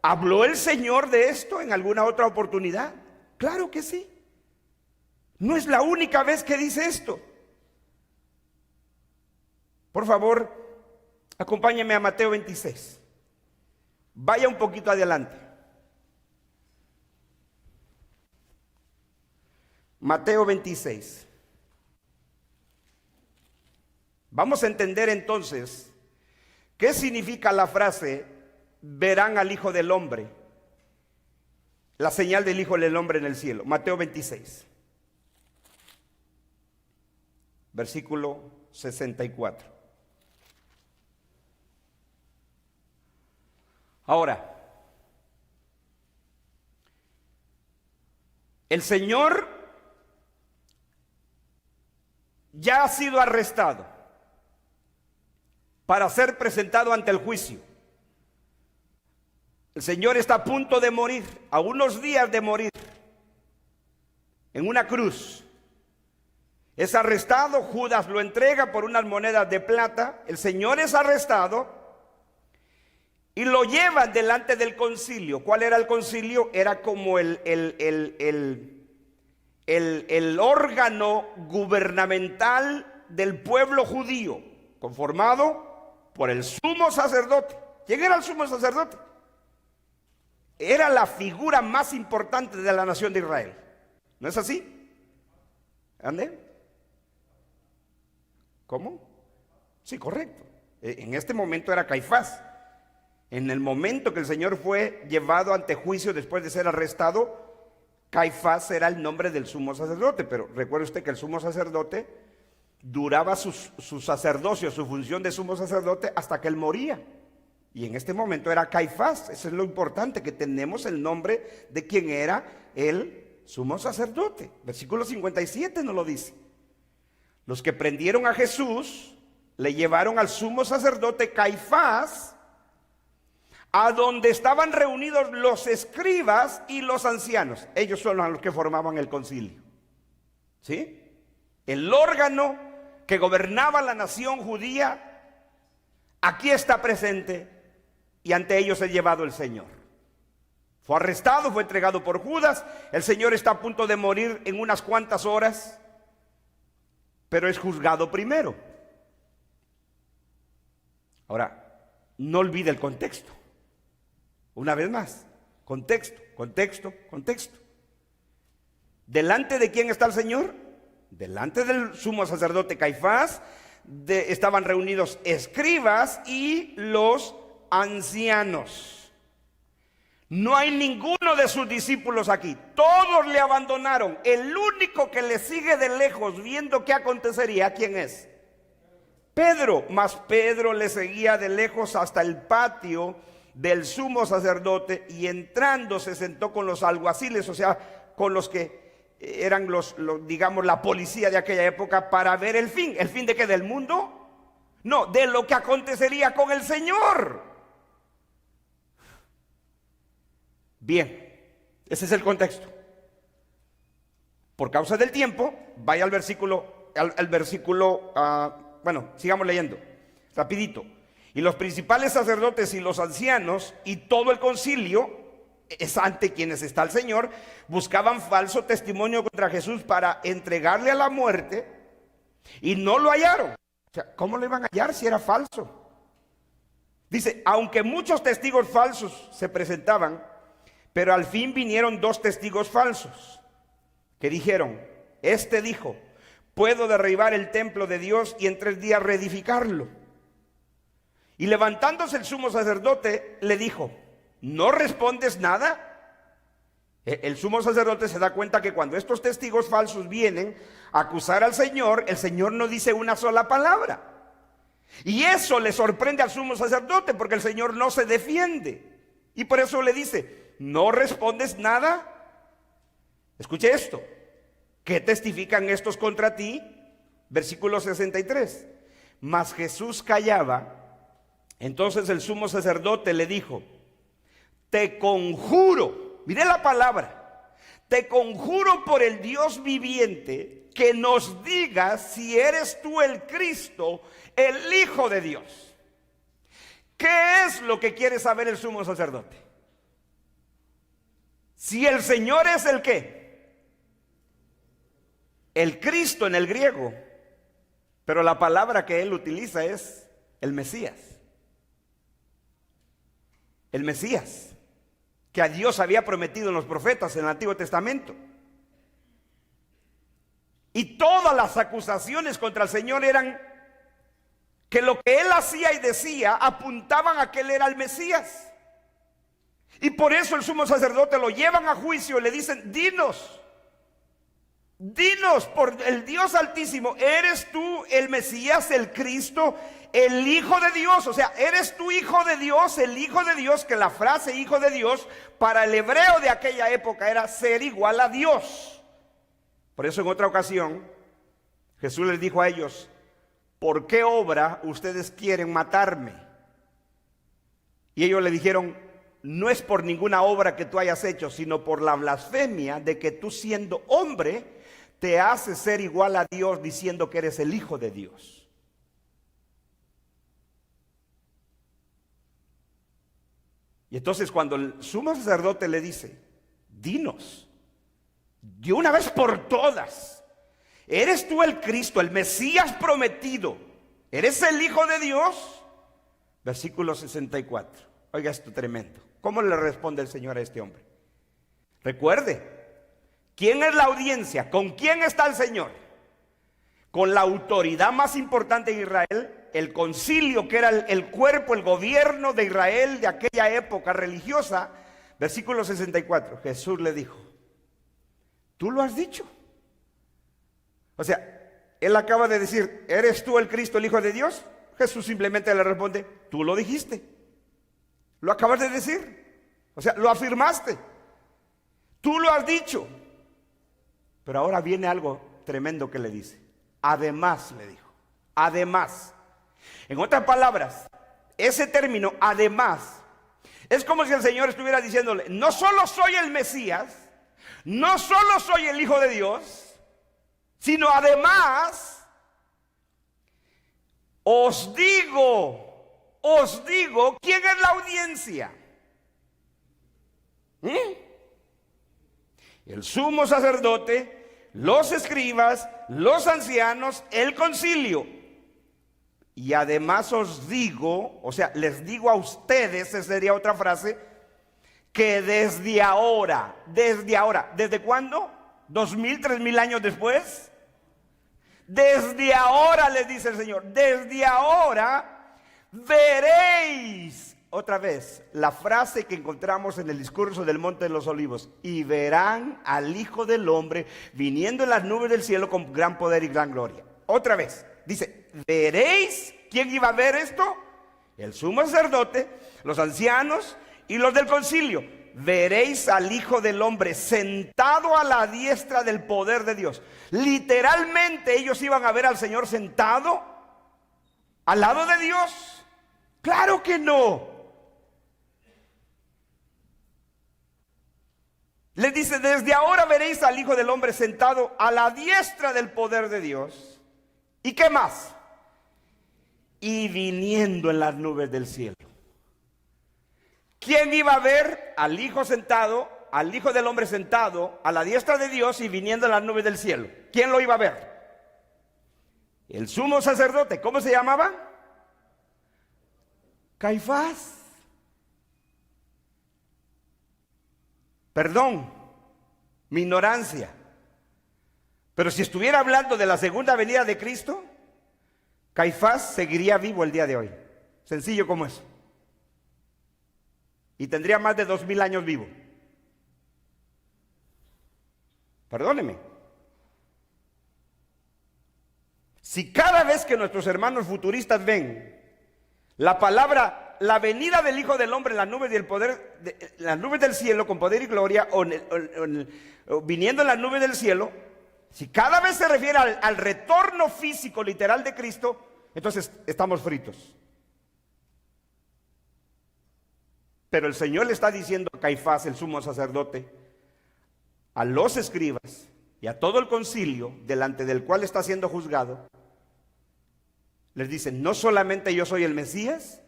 ¿habló el Señor de esto en alguna otra oportunidad? Claro que sí. No es la única vez que dice esto. Por favor, acompáñeme a Mateo 26. Vaya un poquito adelante. Mateo 26. Vamos a entender entonces qué significa la frase verán al Hijo del Hombre, la señal del Hijo del Hombre en el cielo. Mateo 26, versículo 64. Ahora, el Señor ya ha sido arrestado para ser presentado ante el juicio. El Señor está a punto de morir, a unos días de morir, en una cruz. Es arrestado, Judas lo entrega por unas monedas de plata. El Señor es arrestado y lo llevan delante del concilio. ¿Cuál era el concilio? Era como el órgano gubernamental del pueblo judío, conformado por el sumo sacerdote. ¿Quién era el sumo sacerdote? Era la figura más importante de la nación de Israel. ¿No es así? ¿Ande? ¿Cómo? Sí, correcto. En este momento era Caifás. En el momento que el Señor fue llevado ante juicio después de ser arrestado, Caifás era el nombre del sumo sacerdote. Pero recuerde usted que el sumo sacerdote duraba su sacerdocio, su función de sumo sacerdote hasta que él moría. Y en este momento era Caifás. Eso es lo importante, que tenemos el nombre de quien era el sumo sacerdote. Versículo 57 nos lo dice. Los que prendieron a Jesús le llevaron al sumo sacerdote Caifás, a donde estaban reunidos los escribas y los ancianos. Ellos son los que formaban el concilio. ¿Sí? El órgano que gobernaba la nación judía, aquí está presente, y ante ellos es llevado el Señor. Fue arrestado, fue entregado por Judas. El Señor está a punto de morir en unas cuantas horas, pero es juzgado primero. Ahora, no olvide el contexto. Una vez más, contexto, contexto, contexto. ¿Delante de quién está el Señor? Delante del sumo sacerdote Caifás. Estaban reunidos escribas y los ancianos. No hay ninguno de sus discípulos aquí. Todos le abandonaron. El único que le sigue de lejos viendo qué acontecería, ¿quién es? Pedro. Mas Pedro le seguía de lejos hasta el patio del sumo sacerdote, y entrando se sentó con los alguaciles, o sea, con los que eran digamos, la policía de aquella época, para ver el fin. ¿El fin de qué? ¿Del mundo? No, de lo que acontecería con el Señor. Bien, ese es el contexto. Por causa del tiempo, vaya al versículo, bueno, sigamos leyendo, rapidito. Y los principales sacerdotes y los ancianos y todo el concilio, es ante quienes está el Señor, buscaban falso testimonio contra Jesús para entregarle a la muerte, y no lo hallaron. O sea, ¿cómo lo iban a hallar si era falso? Dice, aunque muchos testigos falsos se presentaban, pero al fin vinieron 2 testigos falsos, que dijeron, este dijo, puedo derribar el templo de Dios y en 3 días reedificarlo. Y levantándose el sumo sacerdote, le dijo, ¿no respondes nada? El sumo sacerdote se da cuenta que cuando estos testigos falsos vienen a acusar al Señor, el Señor no dice una sola palabra. Y eso le sorprende al sumo sacerdote, porque el Señor no se defiende. Y por eso le dice, ¿no respondes nada? Escuche esto. ¿Qué testifican estos contra ti? Versículo 63. Mas Jesús callaba. Entonces el sumo sacerdote le dijo: te conjuro, mire la palabra, te conjuro por el Dios viviente que nos digas si eres tú el Cristo, el Hijo de Dios. ¿Qué es lo que quiere saber el sumo sacerdote? Si el Señor es el ¿qué? El Cristo en el griego, pero la palabra que él utiliza es el Mesías. El Mesías, que a Dios había prometido en los profetas en el Antiguo Testamento. Y todas las acusaciones contra el Señor eran que lo que él hacía y decía apuntaban a que él era el Mesías. Y por eso el sumo sacerdote lo llevan a juicio y le dicen: dinos por el Dios Altísimo, ¿eres tú el Mesías, el Cristo, el Hijo de Dios? O sea, ¿eres tú Hijo de Dios, el Hijo de Dios? Que la frase Hijo de Dios para el hebreo de aquella época era ser igual a Dios. Por eso en otra ocasión Jesús les dijo a ellos: ¿por qué obra ustedes quieren matarme? Y ellos le dijeron: no es por ninguna obra que tú hayas hecho, sino por la blasfemia de que tú, siendo hombre, te haces ser igual a Dios, diciendo que eres el Hijo de Dios. Y entonces cuando el sumo sacerdote le dice: dinos de una vez por todas, ¿eres tú el Cristo, el Mesías prometido? ¿Eres el Hijo de Dios? Versículo 64. Oiga esto tremendo. ¿Cómo le responde el Señor a este hombre? Recuerde, ¿quién es la audiencia? ¿Con quién está el Señor? Con la autoridad más importante de Israel, el concilio, que era el cuerpo, el gobierno de Israel de aquella época religiosa. Versículo 64. Jesús le dijo: tú lo has dicho. O sea, él acaba de decir: ¿eres tú el Cristo, el Hijo de Dios? Jesús simplemente le responde: tú lo dijiste. Lo acabas de decir. O sea, lo afirmaste. Tú lo has dicho. Pero ahora viene algo tremendo que le dice. Además, le dijo. Además. En otras palabras, ese término, además, es como si el Señor estuviera diciéndole: no solo soy el Mesías, no solo soy el Hijo de Dios, sino además os digo, ¿quién es la audiencia? El sumo sacerdote, los escribas, los ancianos, el concilio. Y además os digo, o sea, les digo a ustedes, esa sería otra frase, que desde ahora, ¿desde cuándo? ¿2000, 3000 años después? Desde ahora, les dice el Señor, desde ahora veréis, otra vez, la frase que encontramos en el discurso del Monte de los Olivos: y verán al Hijo del Hombre viniendo en las nubes del cielo con gran poder y gran gloria. Otra vez, dice, veréis. ¿Quién iba a ver esto? El sumo sacerdote, los ancianos y los del concilio. Veréis al Hijo del Hombre sentado a la diestra del poder de Dios. Literalmente ellos iban a ver al Señor sentado al lado de Dios. Claro que no. Les dice: desde ahora veréis al Hijo del Hombre sentado a la diestra del poder de Dios. ¿Y qué más? Y viniendo en las nubes del cielo. ¿Quién iba a ver al Hijo sentado, al Hijo del Hombre sentado a la diestra de Dios y viniendo en las nubes del cielo? ¿Quién lo iba a ver? El sumo sacerdote. ¿Cómo se llamaba? Caifás. Perdón, mi ignorancia. Pero si estuviera hablando de la segunda venida de Cristo, Caifás seguiría vivo el día de hoy. Sencillo como eso. Y tendría más de 2000 años vivo. Perdóneme. Si cada vez que nuestros hermanos futuristas ven la palabra, la venida del Hijo del Hombre en las nubes del poder, las nubes del cielo con poder y gloria, o viniendo en las nubes del cielo, Si cada vez se refiere al retorno físico literal de Cristo, entonces estamos fritos. Pero el Señor le está diciendo a Caifás, el sumo sacerdote, a los escribas y a todo el concilio delante del cual está siendo juzgado, les dice, no solamente yo soy el Mesías,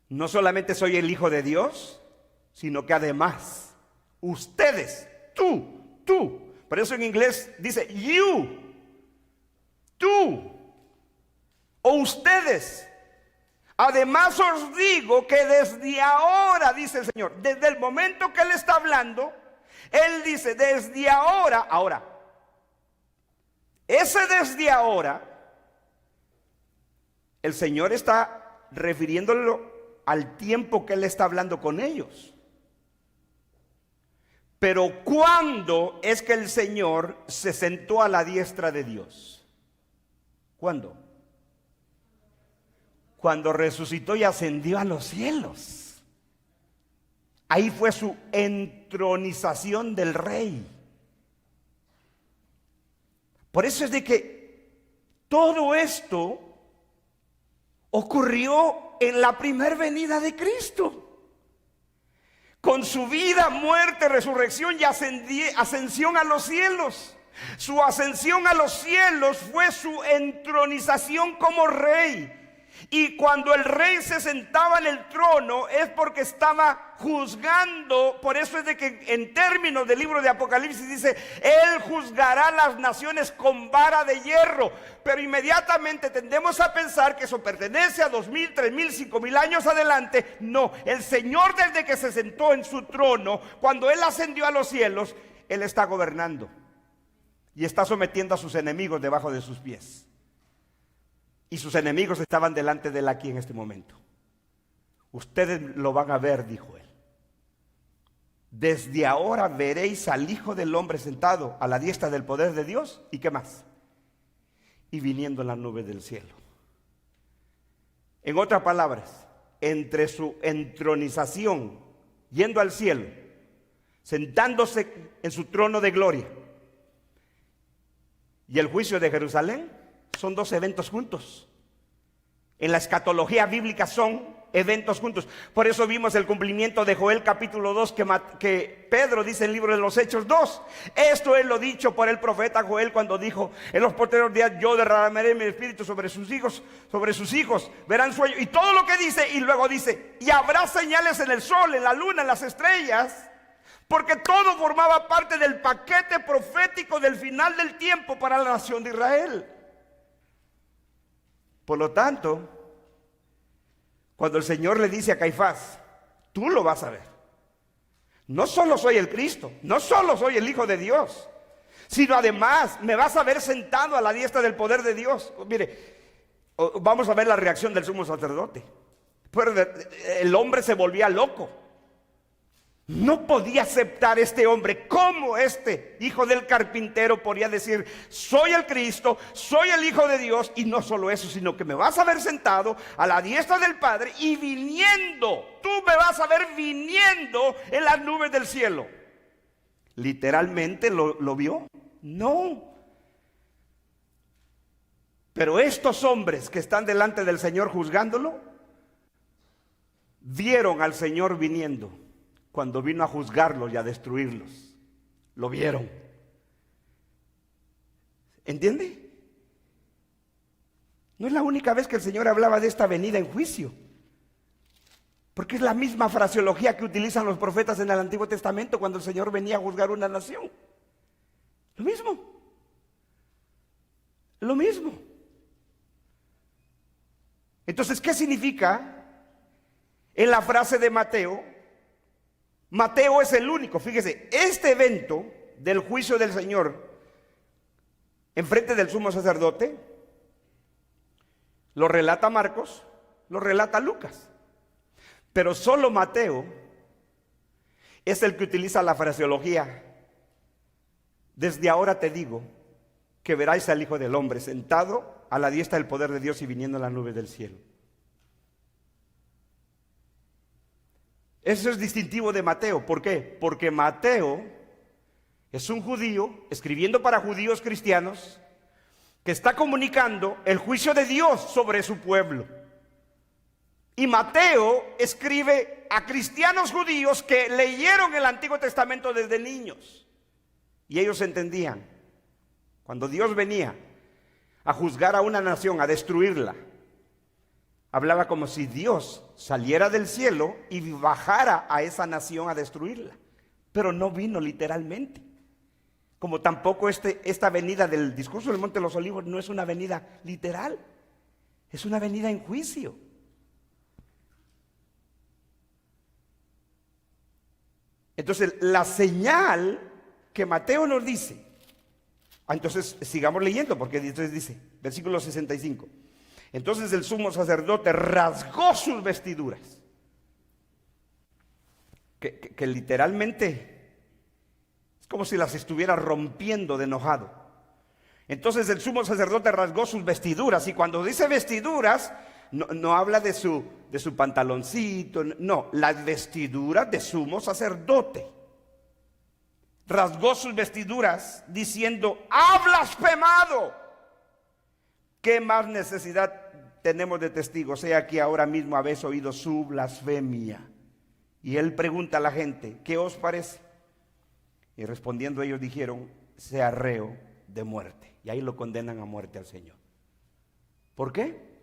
no solamente soy el Hijo de Dios, sino que además ustedes, tú, por eso en inglés dice tú o ustedes. Además os digo que desde ahora, dice el Señor, desde el momento que Él está hablando, Él dice, desde ahora, ese desde ahora, el Señor está refiriéndolo al tiempo que Él está hablando con ellos. Pero ¿cuándo es que el Señor se sentó a la diestra de Dios? ¿Cuándo? Cuando resucitó y ascendió a los cielos. Ahí fue su entronización del rey. Por eso es de que todo esto ocurrió en la primera venida de Cristo. Con su vida, muerte, resurrección y ascensión a los cielos. Su ascensión a los cielos fue su entronización como rey. Y cuando el rey se sentaba en el trono es porque estaba juzgando. Por eso es de que en términos del libro de Apocalipsis dice, Él juzgará las naciones con vara de hierro. Pero inmediatamente tendemos a pensar que eso pertenece a 2000, 3000, 5000 años adelante. No, el Señor desde que se sentó en su trono, cuando Él ascendió a los cielos, Él está gobernando y está sometiendo a sus enemigos debajo de sus pies. Y sus enemigos estaban delante de Él aquí en este momento. Ustedes lo van a ver, dijo Él. Desde ahora veréis al Hijo del Hombre sentado a la diestra del poder de Dios. ¿Y qué más? Y viniendo en las nubes del cielo. En otras palabras, entre su entronización, yendo al cielo, sentándose en su trono de gloria, y el juicio de Jerusalén, son dos eventos juntos. En la escatología bíblica son eventos juntos. Por eso vimos el cumplimiento de Joel capítulo 2 que Pedro dice en el libro de los Hechos 2. Esto es lo dicho por el profeta Joel cuando dijo, en los posteriores días yo derramaré mi espíritu sobre sus hijos, verán sueños. Y todo lo que dice, y luego dice, y habrá señales en el sol, en la luna, en las estrellas. Porque todo formaba parte del paquete profético del final del tiempo para la nación de Israel. Por lo tanto, cuando el Señor le dice a Caifás, tú lo vas a ver. No solo soy el Cristo, no solo soy el Hijo de Dios, sino además me vas a ver sentado a la diestra del poder de Dios. Mire, vamos a ver la reacción del sumo sacerdote. El hombre se volvía loco. No podía aceptar este hombre. ¿Cómo este hijo del carpintero podía decir, soy el Cristo, soy el Hijo de Dios? Y no solo eso, sino que me vas a ver sentado a la diestra del Padre y viniendo, tú me vas a ver viniendo en las nubes del cielo. ¿Literalmente lo vio? No. Pero estos hombres que están delante del Señor juzgándolo, vieron al Señor viniendo. Cuando vino a juzgarlos y a destruirlos, lo vieron. ¿Entiende? No es la única vez que el Señor hablaba de esta venida en juicio, porque es la misma fraseología que utilizan los profetas en el Antiguo Testamento cuando el Señor venía a juzgar una nación. Lo mismo. Lo mismo. Entonces, ¿qué significa en la frase de Mateo? Mateo es el único, fíjese, este evento del juicio del Señor en frente del sumo sacerdote lo relata Marcos, lo relata Lucas, pero solo Mateo es el que utiliza la fraseología, desde ahora te digo que veráis al Hijo del Hombre sentado a la diestra del poder de Dios y viniendo en las nubes del cielo. Eso es distintivo de Mateo. ¿Por qué? Porque Mateo Es un judío escribiendo para judíos cristianos que está comunicando el juicio de Dios sobre su pueblo. Y Mateo escribe a cristianos judíos que leyeron el Antiguo Testamento desde niños. Y ellos entendían, cuando Dios venía a juzgar a una nación, a destruirla, hablaba como si Dios saliera del cielo y bajara a esa nación a destruirla. Pero no vino literalmente. Como tampoco esta venida del discurso del Monte de los Olivos no es una venida literal. Es una venida en juicio. Entonces, la señal que Mateo nos dice, entonces sigamos leyendo, porque entonces dice, versículo 65, entonces el sumo sacerdote rasgó sus vestiduras, que literalmente es como si las estuviera rompiendo de enojado. Entonces el sumo sacerdote rasgó sus vestiduras, y cuando dice vestiduras, no habla de su pantaloncito, no, las vestiduras de sumo sacerdote. Rasgó sus vestiduras diciendo, ¡ha blasfemado! ¿Qué más necesidad tenemos de testigos? He aquí ahora mismo habéis oído su blasfemia. Y él pregunta a la gente, ¿qué os parece? Y respondiendo ellos dijeron, sea reo de muerte. Y ahí lo condenan a muerte al Señor. ¿Por qué?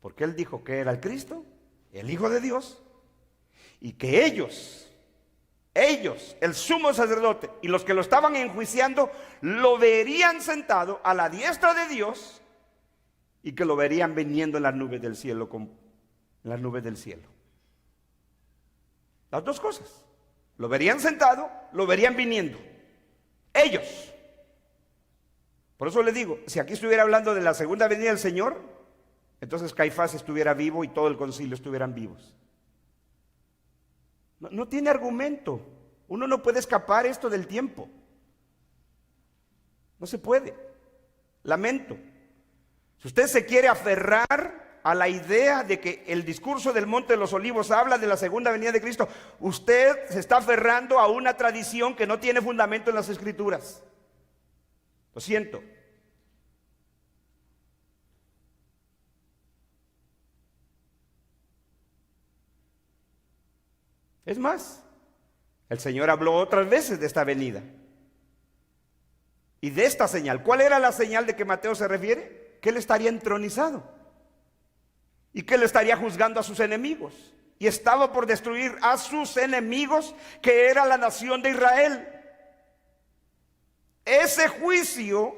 Porque él dijo que era el Cristo, el Hijo de Dios, y que ellos, el sumo sacerdote y los que lo estaban enjuiciando, lo verían sentado a la diestra de Dios y que lo verían viniendo en las nubes del cielo, en las nubes del cielo. Las dos cosas. Lo verían sentado, lo verían viniendo. Ellos. Por eso les digo, si aquí estuviera hablando de la segunda venida del Señor, entonces Caifás estuviera vivo y todo el concilio estuvieran vivos. No tiene argumento. Uno no puede escapar esto del tiempo. No se puede. Lamento. Si usted se quiere aferrar a la idea de que el discurso del Monte de los Olivos habla de la segunda venida de Cristo, usted se está aferrando a una tradición que no tiene fundamento en las Escrituras. Lo siento. Es más, el Señor habló otras veces de esta venida y de esta señal. ¿Cuál era la señal de que Mateo se refiere? Que él estaría entronizado y que él estaría juzgando a sus enemigos y estaba por destruir a sus enemigos, que era la nación de Israel. Ese juicio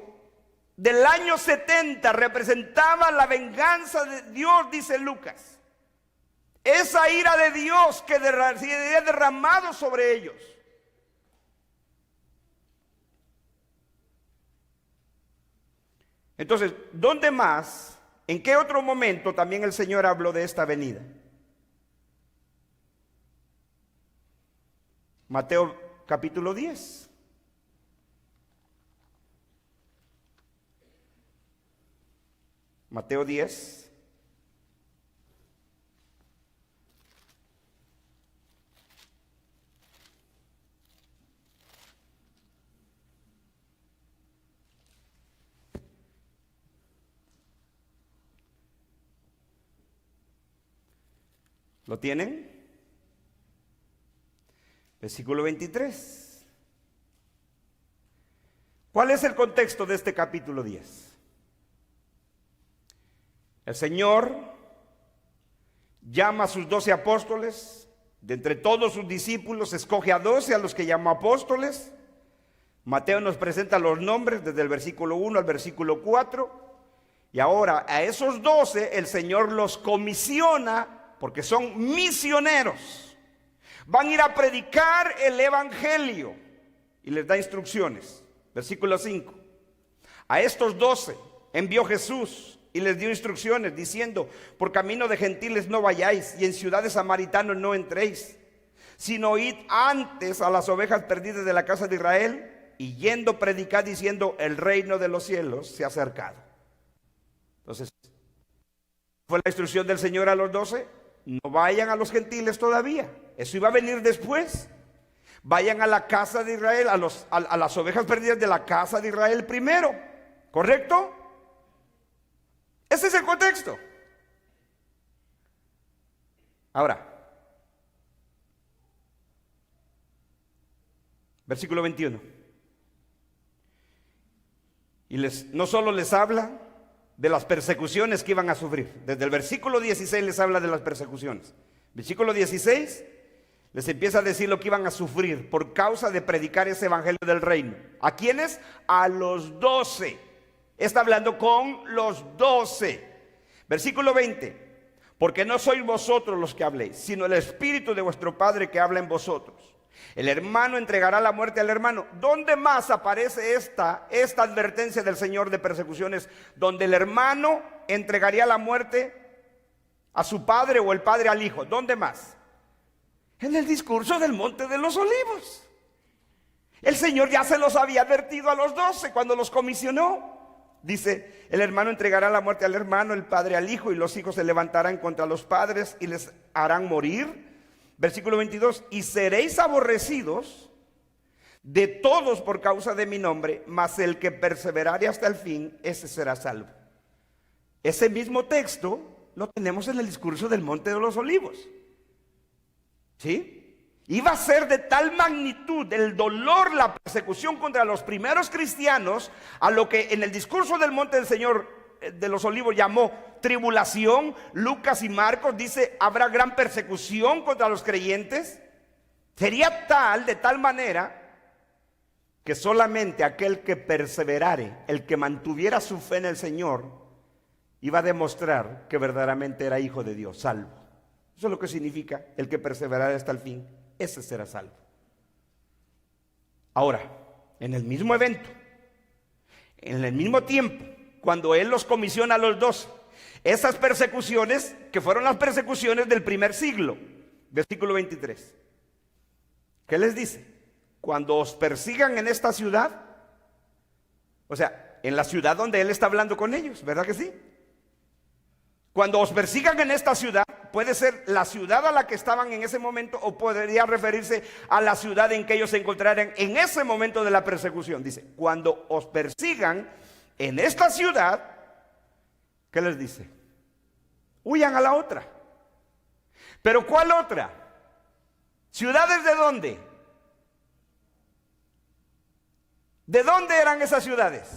del año 70 representaba la venganza de Dios, dice Lucas. Esa ira de Dios que sería derramado sobre ellos. Entonces, ¿dónde más? ¿En qué otro momento también el Señor habló de esta venida? Mateo capítulo 10. Mateo 10. ¿Lo tienen? Versículo 23. ¿Cuál es el contexto de este capítulo 10? El Señor llama a sus 12 apóstoles, de entre todos sus discípulos escoge a 12 a los que llamó apóstoles. Mateo nos presenta los nombres desde el versículo 1 al versículo 4. Y ahora a esos 12 el Señor los comisiona porque son misioneros. Van a ir a predicar el evangelio y les da instrucciones. Versículo 5. A estos 12 envió Jesús y les dio instrucciones diciendo: por camino de gentiles no vayáis, y en ciudades samaritanos no entréis, sino id antes a las ovejas perdidas de la casa de Israel, y yendo predicad diciendo: el reino de los cielos se ha acercado. Entonces, ¿fue la instrucción del Señor a los 12? No vayan a los gentiles todavía, eso iba a venir después. Vayan a la casa de Israel, a las ovejas perdidas de la casa de Israel primero. ¿Correcto? Ese es el contexto. Ahora, versículo 21. Y no solo les habla de las persecuciones que iban a sufrir. Desde el versículo 16 les habla de las persecuciones. Versículo 16 les empieza a decir lo que iban a sufrir por causa de predicar ese evangelio del reino. ¿A quiénes? A los 12. Está hablando con los 12. Versículo 20. Porque no sois vosotros los que habléis, sino el Espíritu de vuestro Padre que habla en vosotros. El hermano entregará la muerte al hermano. ¿Dónde más aparece esta advertencia del Señor de persecuciones? Donde el hermano entregaría la muerte a su padre o el padre al hijo. ¿Dónde más? En el discurso del Monte de los Olivos. El Señor ya se los había advertido a los 12 cuando los comisionó. Dice, el hermano entregará la muerte al hermano, el padre al hijo, y los hijos se levantarán contra los padres y les harán morir. Versículo 22, y seréis aborrecidos de todos por causa de mi nombre, mas el que perseverare hasta el fin, ese será salvo. Ese mismo texto lo tenemos en el discurso del Monte de los Olivos. ¿Sí? Iba a ser de tal magnitud el dolor, la persecución contra los primeros cristianos, a lo que en el discurso del Monte del Señor de los Olivos llamó tribulación. Lucas y Marcos dice, habrá gran persecución contra los creyentes. Sería tal, de tal manera, que solamente aquel que perseverare, el que mantuviera su fe en el Señor, iba a demostrar que verdaderamente era hijo de Dios, salvo. Eso es lo que significa el que perseverare hasta el fin, ese será salvo. Ahora, en el mismo evento, en el mismo tiempo, cuando Él los comisiona a los 12, esas persecuciones, que fueron las persecuciones del primer siglo, versículo 23, ¿qué les dice? Cuando os persigan en esta ciudad, o sea, en la ciudad donde Él está hablando con ellos, ¿verdad que sí? Cuando os persigan en esta ciudad, puede ser la ciudad a la que estaban en ese momento, o podría referirse a la ciudad en que ellos se encontraran en ese momento de la persecución. Dice, cuando os persigan en esta ciudad, ¿qué les dice? Huyan a la otra. ¿Pero cuál otra? ¿Ciudades de dónde? ¿De dónde eran esas ciudades?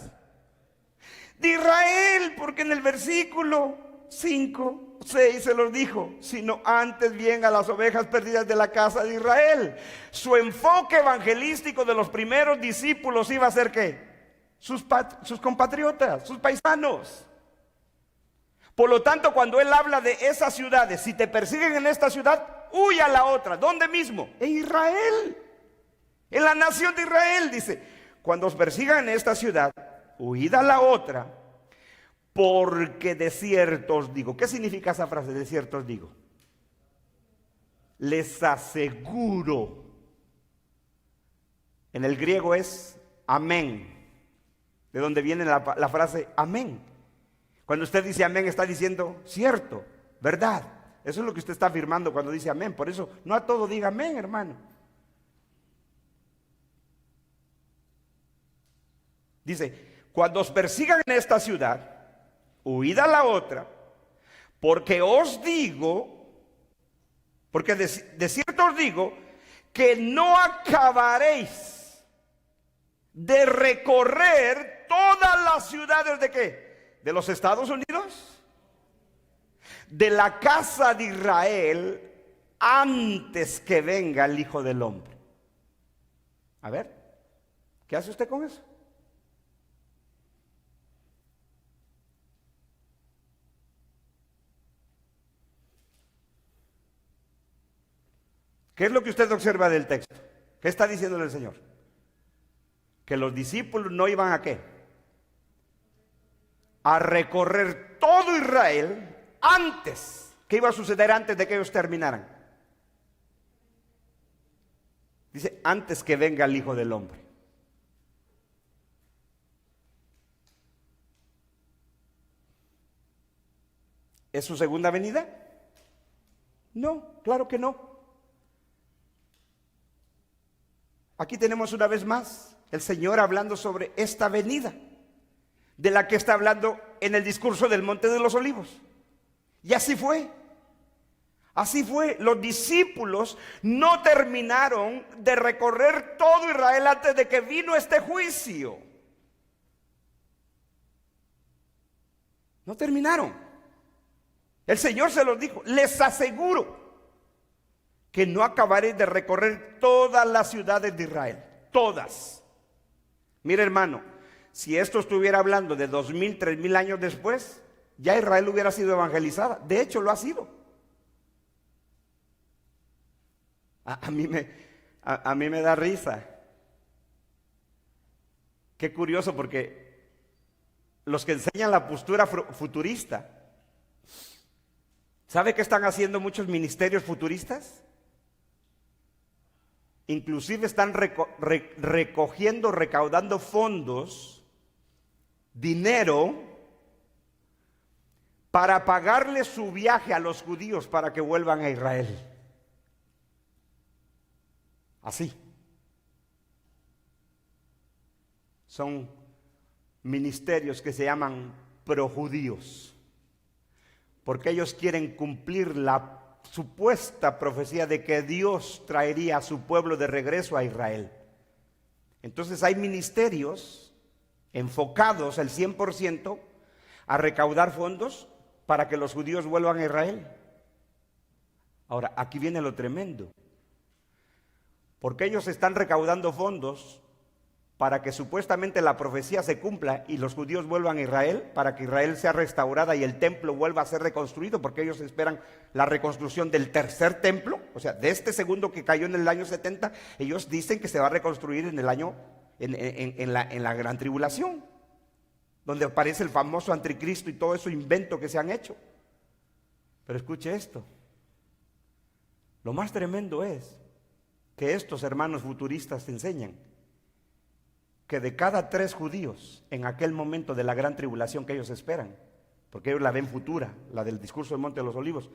De Israel, porque en el versículo 5, 6 se los dijo, sino antes bien a las ovejas perdidas de la casa de Israel. Su enfoque evangelístico de los primeros discípulos iba a ser ¿qué? Sus compatriotas, sus paisanos. Por lo tanto, cuando Él habla de esas ciudades, si te persiguen en esta ciudad, huya a la otra. ¿Dónde mismo? En Israel, en la nación de Israel. Dice, cuando os persigan en esta ciudad, huid a la otra, porque de cierto os digo. ¿Qué significa esa frase? De cierto os digo. Les aseguro. En el griego es amén. De donde viene la frase amén. Cuando usted dice amén, está diciendo cierto, verdad. Eso es lo que usted está afirmando cuando dice amén. Por eso no a todo diga amén, hermano. Dice, cuando os persigan en esta ciudad, huid a la otra, porque os digo, porque de cierto os digo, que no acabaréis de recorrer todas las ciudades de ¿qué? ¿De los Estados Unidos? De la casa de Israel, antes que venga el Hijo del Hombre. A ver, ¿qué hace usted con eso? ¿Qué es lo que usted observa del texto? ¿Qué está diciendo el Señor? Que los discípulos no iban a ¿qué? A recorrer todo Israel antes. ¿Qué iba a suceder antes de que ellos terminaran? Dice, antes que venga el Hijo del Hombre. ¿Es su segunda venida? No, claro que no. aquí tenemos una vez más el Señor hablando sobre esta venida, de la que está hablando en el discurso del Monte de los Olivos. Y así fue. Así fue. Los discípulos no terminaron de recorrer todo Israel antes de que vino este juicio. No terminaron. El Señor se los dijo: les aseguro que no acabaré de recorrer todas las ciudades de Israel. Todas. Mire, hermano, si esto estuviera hablando de 2000, 3000 años después, ya Israel hubiera sido evangelizada. De hecho, lo ha sido. A mí me da risa. Qué curioso, porque los que enseñan la postura futurista, ¿sabe qué están haciendo muchos ministerios futuristas? Inclusive están recogiendo, recaudando fondos, dinero, para pagarle su viaje a los judíos para que vuelvan a Israel. Así. Son ministerios que se llaman projudíos, porque ellos quieren cumplir la supuesta profecía de que Dios traería a su pueblo de regreso a Israel. Entonces hay ministerios enfocados al 100% a recaudar fondos para que los judíos vuelvan a Israel. Ahora, aquí viene lo tremendo, porque ellos están recaudando fondos para que supuestamente la profecía se cumpla y los judíos vuelvan a Israel, para que Israel sea restaurada y el templo vuelva a ser reconstruido, porque ellos esperan la reconstrucción del tercer templo, o sea, de este segundo que cayó en el año 70, ellos dicen que se va a reconstruir en el año, en la gran tribulación, donde aparece el famoso anticristo y todo eso invento que se han hecho. Pero escuche esto, lo más tremendo es que estos hermanos futuristas te enseñan que de cada 3 judíos en aquel momento de la gran tribulación que ellos esperan, porque ellos la ven futura, la del discurso del Monte de los Olivos,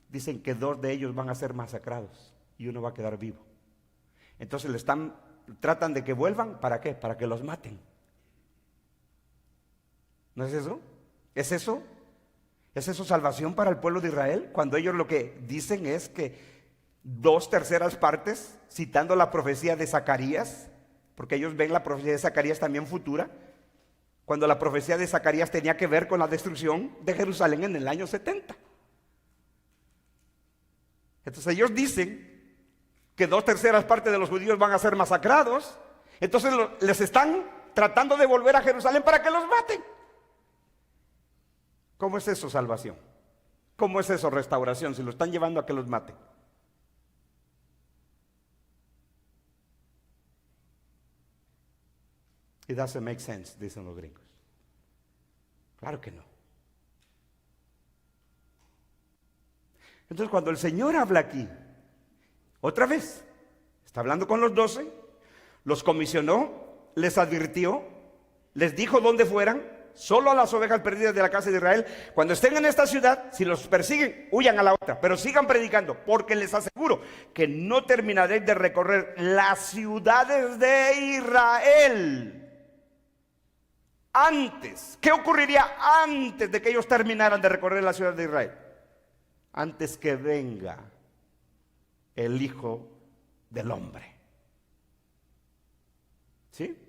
dicen que 2 de ellos van a ser masacrados y uno va a quedar vivo. Entonces tratan de que vuelvan, ¿para qué? Para que los maten. ¿No es eso? ¿Es eso? ¿Es eso salvación para el pueblo de Israel? Cuando ellos lo que dicen es que 2/3 partes, citando la profecía de Zacarías, porque ellos ven la profecía de Zacarías también futura, cuando la profecía de Zacarías tenía que ver con la destrucción de Jerusalén en el año 70. Entonces ellos dicen que 2/3 partes de los judíos van a ser masacrados, entonces les están tratando de volver a Jerusalén para que los maten. ¿Cómo es eso salvación? ¿Cómo es eso restauración si lo están llevando a que los maten? It doesn't make sense, dicen los gringos. Claro que no. Entonces, cuando el Señor habla aquí, otra vez, está hablando con los 12, los comisionó, les advirtió, les dijo dónde fueran, solo a las ovejas perdidas de la casa de Israel. Cuando estén en esta ciudad, si los persiguen, huyan a la otra, pero sigan predicando, porque les aseguro que no terminaré de recorrer las ciudades de Israel antes. ¿Qué ocurriría antes de que ellos terminaran de recorrer la ciudad de Israel? Antes que venga el Hijo del Hombre. ¿Sí?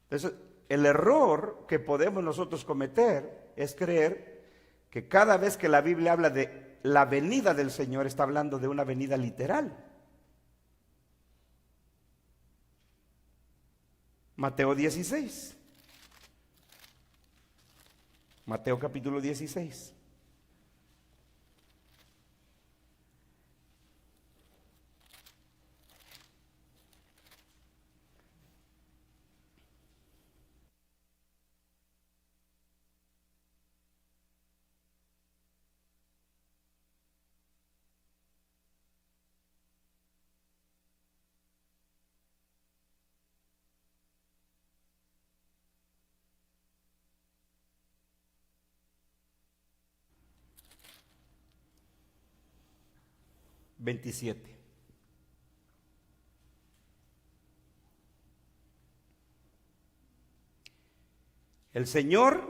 Entonces, el error que podemos nosotros cometer es creer que cada vez que la Biblia habla de la venida del Señor, está hablando de una venida literal. Mateo 16. Mateo capítulo 16. 27. El Señor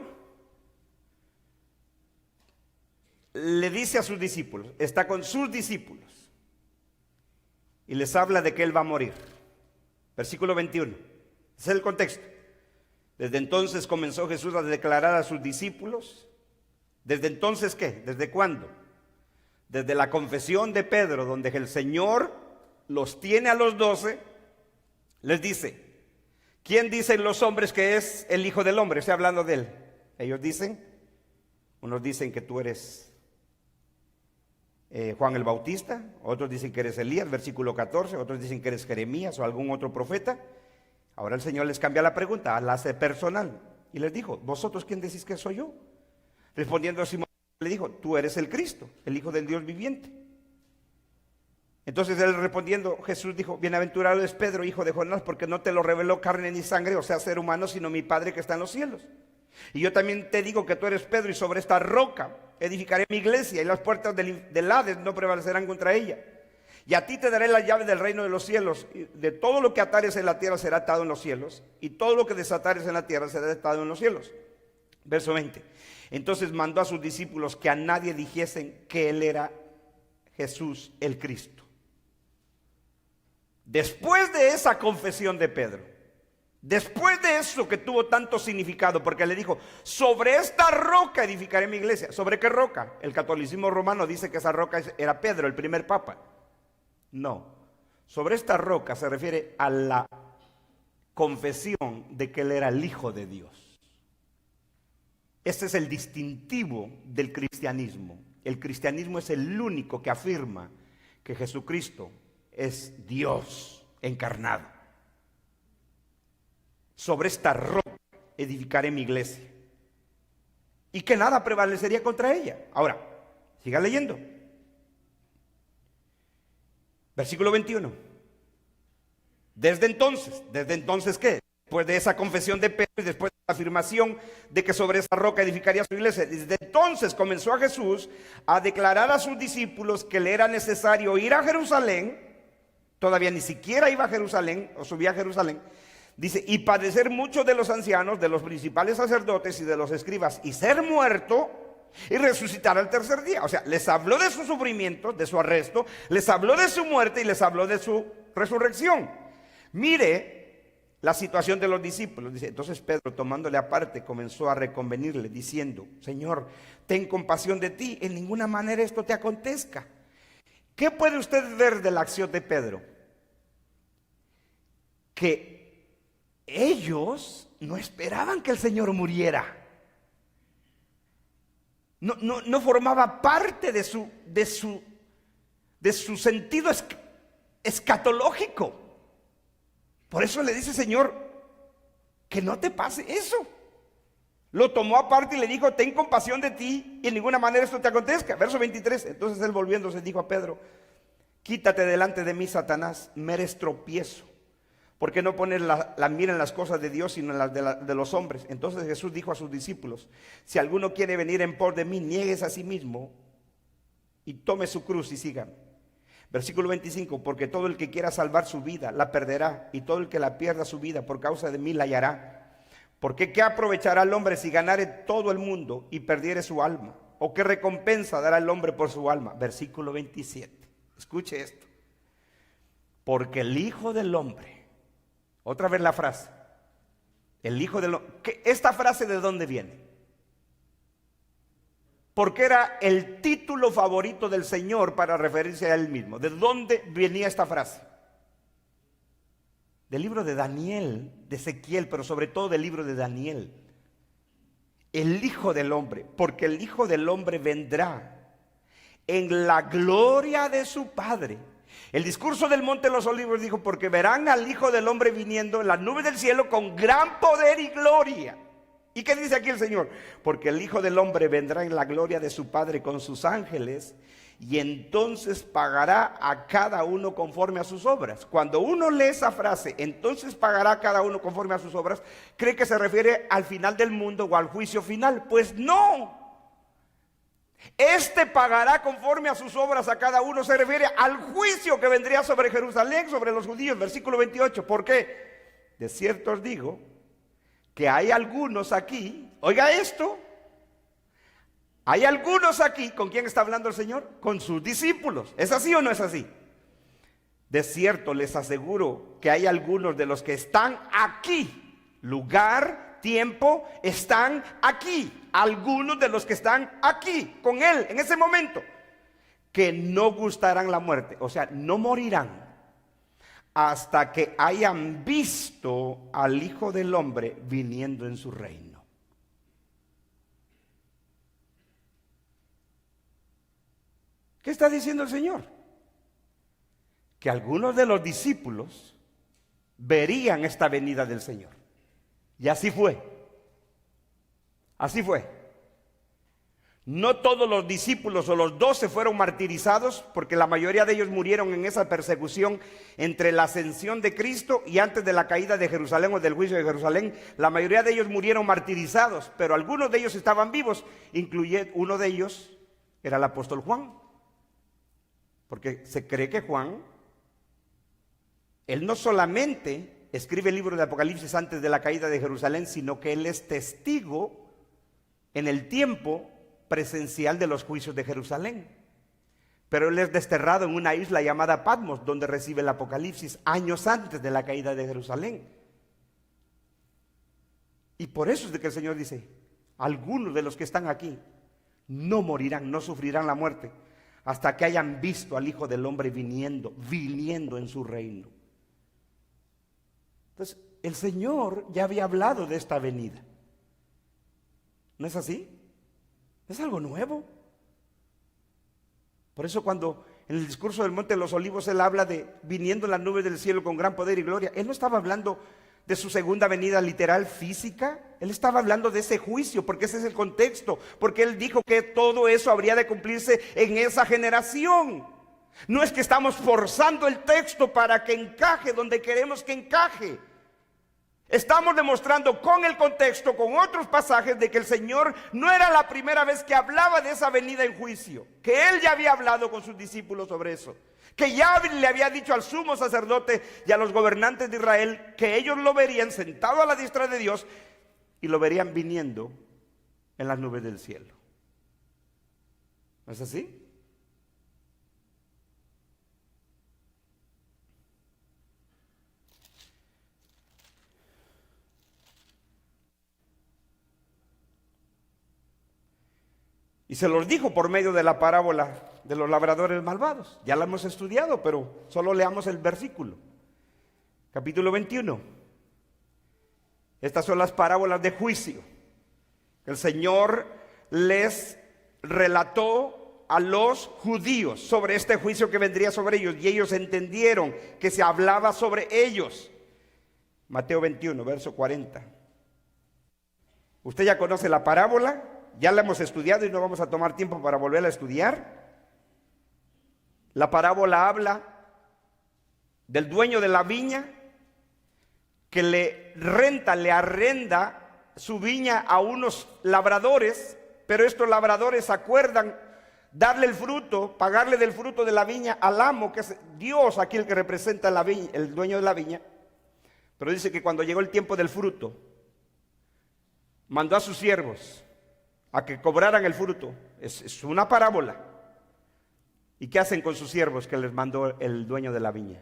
le dice a sus discípulos, está con sus discípulos, y les habla de que Él va a morir. Versículo 21. Ese es el contexto. Desde entonces comenzó Jesús a declarar a sus discípulos. ¿Desde entonces qué? ¿Desde cuándo? Desde la confesión de Pedro, donde el Señor los tiene a los 12, les dice, ¿quién dicen los hombres que es el Hijo del Hombre? Estoy hablando de Él. Ellos dicen, unos dicen que tú eres Juan el Bautista, otros dicen que eres Elías, versículo 14, otros dicen que eres Jeremías o algún otro profeta. Ahora el Señor les cambia la pregunta, la hace personal, y les dijo, ¿vosotros quién decís que soy yo? Respondiendo a Simón, le dijo, tú eres el Cristo, el Hijo del Dios viviente. Entonces él respondiendo, Jesús dijo, bienaventurado es Pedro, hijo de Jonás, porque no te lo reveló carne ni sangre, o sea, ser humano, sino mi Padre que está en los cielos. Y yo también te digo que tú eres Pedro, y sobre esta roca edificaré mi iglesia, y las puertas del Hades no prevalecerán contra ella. Y a ti te daré la llave del reino de los cielos. Y de todo lo que atares en la tierra será atado en los cielos, y todo lo que desatares en la tierra será atado en los cielos. Verso 20. Entonces mandó a sus discípulos que a nadie dijesen que Él era Jesús el Cristo. Después de esa confesión de Pedro, después de eso que tuvo tanto significado, porque le dijo, sobre esta roca edificaré mi iglesia. ¿Sobre qué roca? El catolicismo romano dice que esa roca era Pedro, el primer papa. No, sobre esta roca se refiere a la confesión de que Él era el Hijo de Dios. Este es el distintivo del cristianismo. El cristianismo es el único que afirma que Jesucristo es Dios encarnado. Sobre esta roca edificaré mi iglesia, y que nada prevalecería contra ella. Ahora, siga leyendo. Versículo 21. ¿Desde entonces qué? Después de esa confesión de Pedro y después de la afirmación de que sobre esa roca edificaría su iglesia, desde entonces comenzó a Jesús a declarar a sus discípulos que le era necesario ir a Jerusalén. Todavía ni siquiera iba a Jerusalén o subía a Jerusalén. Dice, y padecer mucho de los ancianos, de los principales sacerdotes y de los escribas, y ser muerto y resucitar al tercer día. O sea, les habló de su sufrimiento, de su arresto, les habló de su muerte y les habló de su resurrección. Mire la situación de los discípulos. Dice, entonces Pedro, tomándole aparte, comenzó a reconvenirle, diciendo, Señor, ten compasión de ti, en ninguna manera esto te acontezca. ¿Qué puede usted ver de la acción de Pedro? Que ellos no esperaban que el Señor muriera. No formaba parte de su sentido escatológico. Por eso le dice, Señor, que no te pase eso. Lo tomó aparte y le dijo, ten compasión de ti y en ninguna manera esto te acontezca. Verso 23, entonces él volviéndose dijo a Pedro, quítate delante de mí, Satanás, me eres tropiezo, porque no pones la mira en las cosas de Dios, sino en las de los hombres. Entonces Jesús dijo a sus discípulos, si alguno quiere venir en pos de mí, niegues a sí mismo y tome su cruz y sígame. Versículo 25, porque todo el que quiera salvar su vida la perderá, y todo el que la pierda su vida por causa de mí la hallará. Porque ¿qué aprovechará el hombre si ganare todo el mundo y perdiere su alma? ¿O qué recompensa dará el hombre por su alma? Versículo 27, escuche esto. Porque el Hijo del Hombre, otra vez la frase, el Hijo del Hombre, ¿esta frase de dónde viene? Porque era el título favorito del Señor para referirse a Él mismo. ¿De dónde venía esta frase? Del libro de Daniel, de Ezequiel, pero sobre todo del libro de Daniel. El Hijo del Hombre, porque el Hijo del Hombre vendrá en la gloria de su Padre. El discurso del Monte de los Olivos dijo, porque verán al Hijo del Hombre viniendo en las nubes del cielo con gran poder y gloria. ¿Y qué dice aquí el Señor? Porque el Hijo del Hombre vendrá en la gloria de su Padre con sus ángeles, y entonces pagará a cada uno conforme a sus obras. Cuando uno lee esa frase, entonces pagará a cada uno conforme a sus obras, cree que se refiere al final del mundo o al juicio final. Pues no. Este pagará conforme a sus obras a cada uno. Se refiere al juicio que vendría sobre Jerusalén, sobre los judíos. Versículo 28. ¿Por qué? De cierto os digo que hay algunos aquí, oiga esto, hay algunos aquí, ¿con quién está hablando el Señor? Con sus discípulos. ¿Es así o no es así? De cierto les aseguro que hay algunos de los que están aquí, lugar, tiempo, están aquí. Algunos de los que están aquí con Él en ese momento, que no gustarán la muerte, o sea, no morirán hasta que hayan visto al Hijo del Hombre viniendo en su reino. ¿Qué está diciendo el Señor? Que algunos de los discípulos verían esta venida del Señor. Y así fue. Así fue. No todos los discípulos o los 12 fueron martirizados, porque la mayoría de ellos murieron en esa persecución entre la ascensión de Cristo y antes de la caída de Jerusalén o del juicio de Jerusalén. La mayoría de ellos murieron martirizados, pero algunos de ellos estaban vivos, incluyendo uno de ellos era el apóstol Juan. Porque se cree que Juan, él no solamente escribe el libro de Apocalipsis antes de la caída de Jerusalén, sino que él es testigo en el tiempo presencial de los juicios de Jerusalén. Pero él es desterrado en una isla llamada Patmos, donde recibe el Apocalipsis años antes de la caída de Jerusalén. Y por eso es de que el Señor dice, algunos de los que están aquí no morirán, no sufrirán la muerte, hasta que hayan visto al Hijo del Hombre viniendo en su reino. Entonces, el Señor ya había hablado de esta venida. ¿No es así? Es algo nuevo. Por eso cuando en el discurso del Monte de los Olivos él habla de viniendo en las nubes del cielo con gran poder y gloria, él no estaba hablando de su segunda venida literal física, él estaba hablando de ese juicio, porque ese es el contexto, porque él dijo que todo eso habría de cumplirse en esa generación. No es que estamos forzando el texto para que encaje donde queremos que encaje. Estamos demostrando con el contexto, con otros pasajes, de que el Señor no era la primera vez que hablaba de esa venida en juicio, que Él ya había hablado con sus discípulos sobre eso, que ya le había dicho al sumo sacerdote y a los gobernantes de Israel que ellos lo verían sentado a la diestra de Dios y lo verían viniendo en las nubes del cielo. ¿No es así? Y se los dijo por medio de la parábola de los labradores malvados. Ya la hemos estudiado, pero solo leamos el versículo. Capítulo 21. Estas son las parábolas de juicio que el Señor les relató a los judíos sobre este juicio que vendría sobre ellos. Y ellos entendieron que se hablaba sobre ellos. Mateo 21, verso 40. Usted ya conoce la parábola. Ya la hemos estudiado y no vamos a tomar tiempo para volverla a estudiar. La parábola habla del dueño de la viña que le arrenda su viña a unos labradores, pero estos labradores acuerdan darle el fruto, pagarle del fruto de la viña al amo, que es Dios, aquí el que representa la viña, el dueño de la viña. Pero dice que cuando llegó el tiempo del fruto, mandó a sus siervos a que cobraran el fruto. Es una parábola. ¿Y qué hacen con sus siervos que les mandó el dueño de la viña?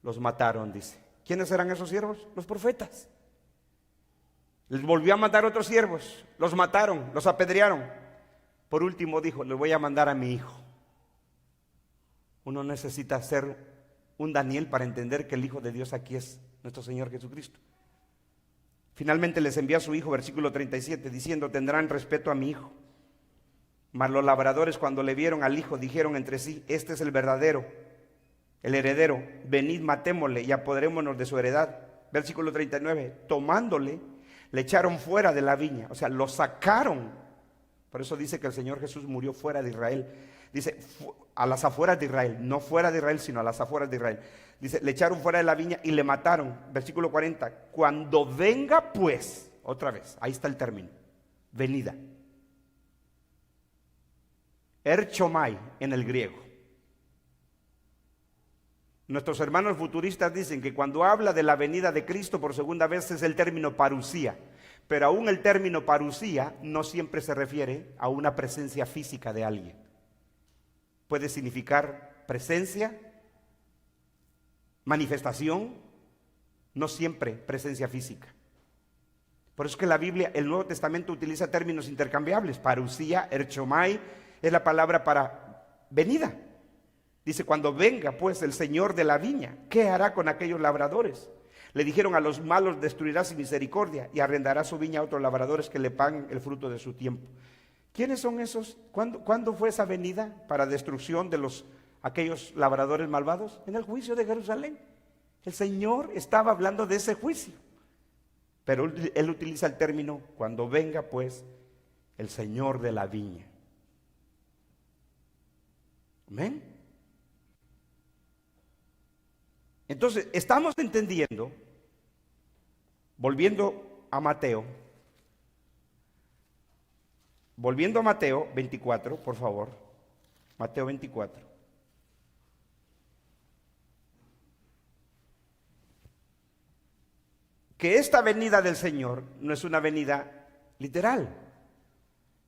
Los mataron, dice. ¿Quiénes eran esos siervos? Los profetas. Les volvió a mandar otros siervos, los mataron, los apedrearon. Por último dijo, les voy a mandar a mi hijo. Uno necesita ser un Daniel para entender que el Hijo de Dios aquí es nuestro Señor Jesucristo. Finalmente les envió a su hijo, versículo 37, diciendo, tendrán respeto a mi hijo. Mas los labradores, cuando le vieron al hijo, dijeron entre sí, este es el verdadero, el heredero, venid, matémosle y apoderémonos de su heredad. Versículo 39, tomándole, le echaron fuera de la viña, o sea, lo sacaron. Por eso dice que el Señor Jesús murió fuera de Israel. Dice, a las afueras de Israel, no fuera de Israel, sino a las afueras de Israel. Dice, le echaron fuera de la viña y le mataron. Versículo 40, cuando venga pues, otra vez, ahí está el término, venida. erchomai en el griego. Nuestros hermanos futuristas dicen que cuando habla de la venida de Cristo por segunda vez es el término parusía, pero aún el término parusía no siempre se refiere a una presencia física de alguien. Puede significar presencia, manifestación, no siempre presencia física. Por eso es que la Biblia, el Nuevo Testamento utiliza términos intercambiables. Parusía, erchomai, es la palabra para venida. Dice, cuando venga pues el Señor de la viña, ¿qué hará con aquellos labradores? Le dijeron, a los malos destruirá sin misericordia y arrendará su viña a otros labradores que le paguen el fruto de su tiempo. ¿Quiénes son esos? ¿Cuándo fue esa venida para destrucción de aquellos labradores malvados? En el juicio de Jerusalén. El Señor estaba hablando de ese juicio. Pero él utiliza el término, cuando venga pues el Señor de la viña. Amén. Entonces, estamos entendiendo, volviendo a Mateo 24, por favor, Mateo 24. Que esta venida del Señor no es una venida literal,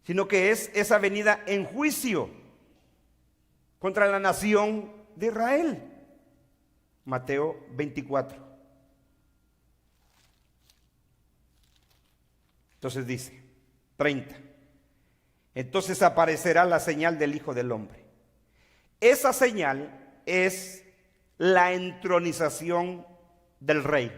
sino que es esa venida en juicio contra la nación de Israel. Mateo 24. Entonces dice, 30. Entonces aparecerá la señal del Hijo del Hombre. Esa señal es la entronización del rey.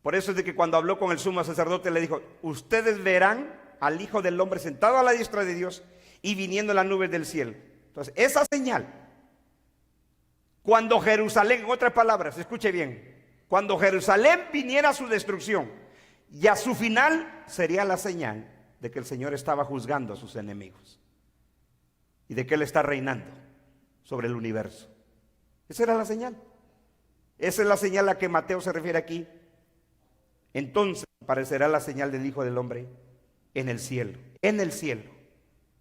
Por eso es de que cuando habló con el sumo sacerdote le dijo, ustedes verán al Hijo del Hombre sentado a la diestra de Dios y viniendo en las nubes del cielo. Entonces, esa señal, cuando Jerusalén, en otras palabras, escuche bien, cuando Jerusalén viniera a su destrucción y a su final sería la señal de que el Señor estaba juzgando a sus enemigos y de que Él está reinando sobre el universo. Esa era la señal. Esa es la señal a la que Mateo se refiere aquí. Entonces aparecerá la señal del Hijo del Hombre en el cielo. En el cielo.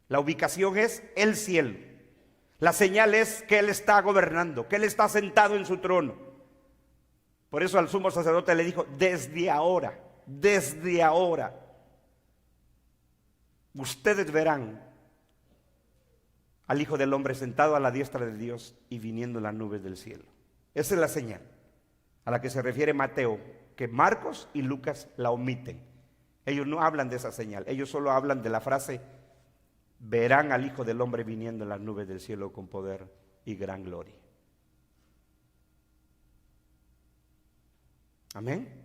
La ubicación es el cielo. La señal es que Él está gobernando, que Él está sentado en su trono. Por eso al sumo sacerdote le dijo, desde ahora, ustedes verán al Hijo del Hombre sentado a la diestra de Dios y viniendo en las nubes del cielo. Esa es la señal a la que se refiere Mateo, que Marcos y Lucas la omiten. Ellos no hablan de esa señal, ellos solo hablan de la frase, verán al Hijo del Hombre viniendo en las nubes del cielo con poder y gran gloria. Amén.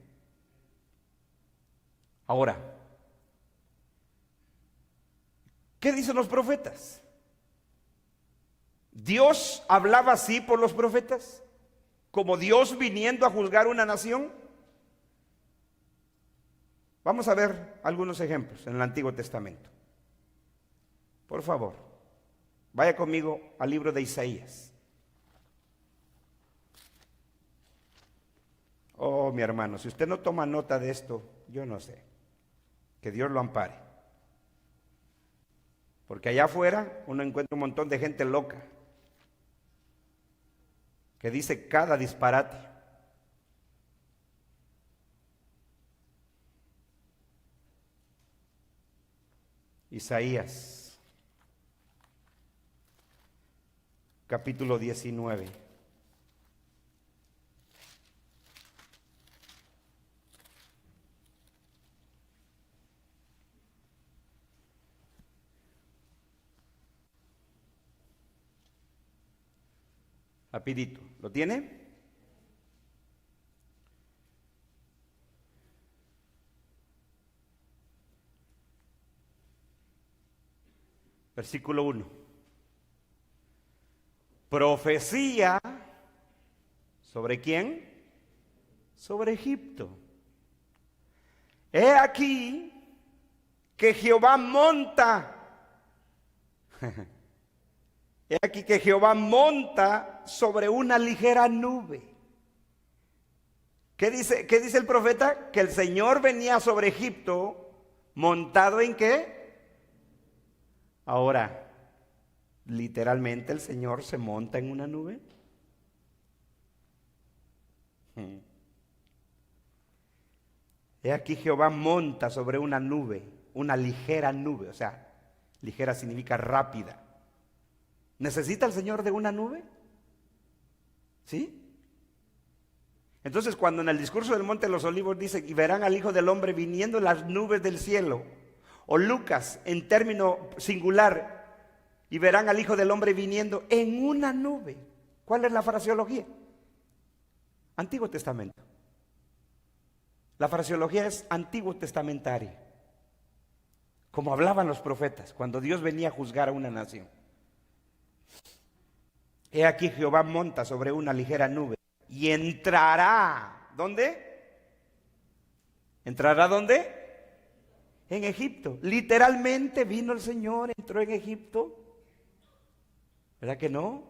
Ahora, ¿qué dicen los profetas? ¿Dios hablaba así por los profetas? ¿Como Dios viniendo a juzgar una nación? Vamos a ver algunos ejemplos en el Antiguo Testamento. Por favor, vaya conmigo al libro de Isaías. Oh, mi hermano, si usted no toma nota de esto, yo no sé. Que Dios lo ampare. Porque allá afuera uno encuentra un montón de gente loca que dice cada disparate. Isaías, capítulo 19. Rapidito, ¿lo tiene? Versículo 1. Profecía, ¿sobre quién? Sobre Egipto. He aquí que Jehová monta. He aquí que Jehová monta sobre una ligera nube. ¿Qué dice el profeta? Que el Señor venía sobre Egipto montado ¿en qué? Ahora, literalmente el Señor se monta en una nube. He aquí Jehová monta sobre una nube, una ligera nube, o sea, ligera significa rápida. ¿Necesita el Señor de una nube? ¿Sí? Entonces, cuando en el discurso del Monte de los Olivos dice, y verán al Hijo del Hombre viniendo en las nubes del cielo, o Lucas, en término singular, y verán al Hijo del Hombre viniendo en una nube. ¿Cuál es la fraseología? Antiguo Testamento. La fraseología es antiguo testamentaria, como hablaban los profetas cuando Dios venía a juzgar a una nación. He aquí Jehová monta sobre una ligera nube y entrará. ¿Dónde? ¿Entrará dónde? En Egipto. Literalmente vino el Señor, entró en Egipto. ¿Verdad que no?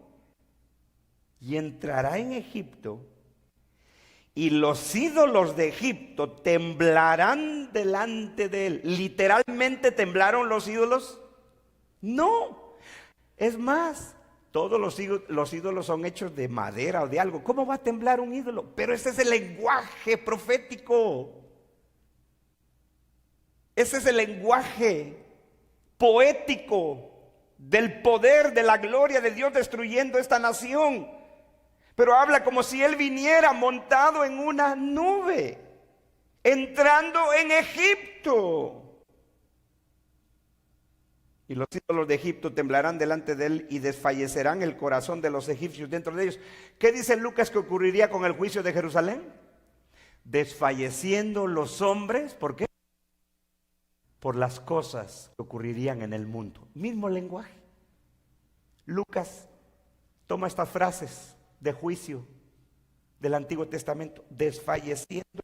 Y entrará en Egipto. Y los ídolos de Egipto temblarán delante de él. ¿Literalmente temblaron los ídolos? No. Es más, todos los ídolos son hechos de madera o de algo. ¿Cómo va a temblar un ídolo? Pero ese es el lenguaje profético. Ese es el lenguaje poético del poder, de la gloria de Dios destruyendo esta nación. Pero habla como si él viniera montado en una nube, entrando en Egipto. Y los ídolos de Egipto temblarán delante de él y desfallecerán el corazón de los egipcios dentro de ellos. ¿Qué dice Lucas que ocurriría con el juicio de Jerusalén? Desfalleciendo los hombres, ¿por qué? Por las cosas que ocurrirían en el mundo. Mismo lenguaje. Lucas toma estas frases de juicio del Antiguo Testamento, desfalleciendo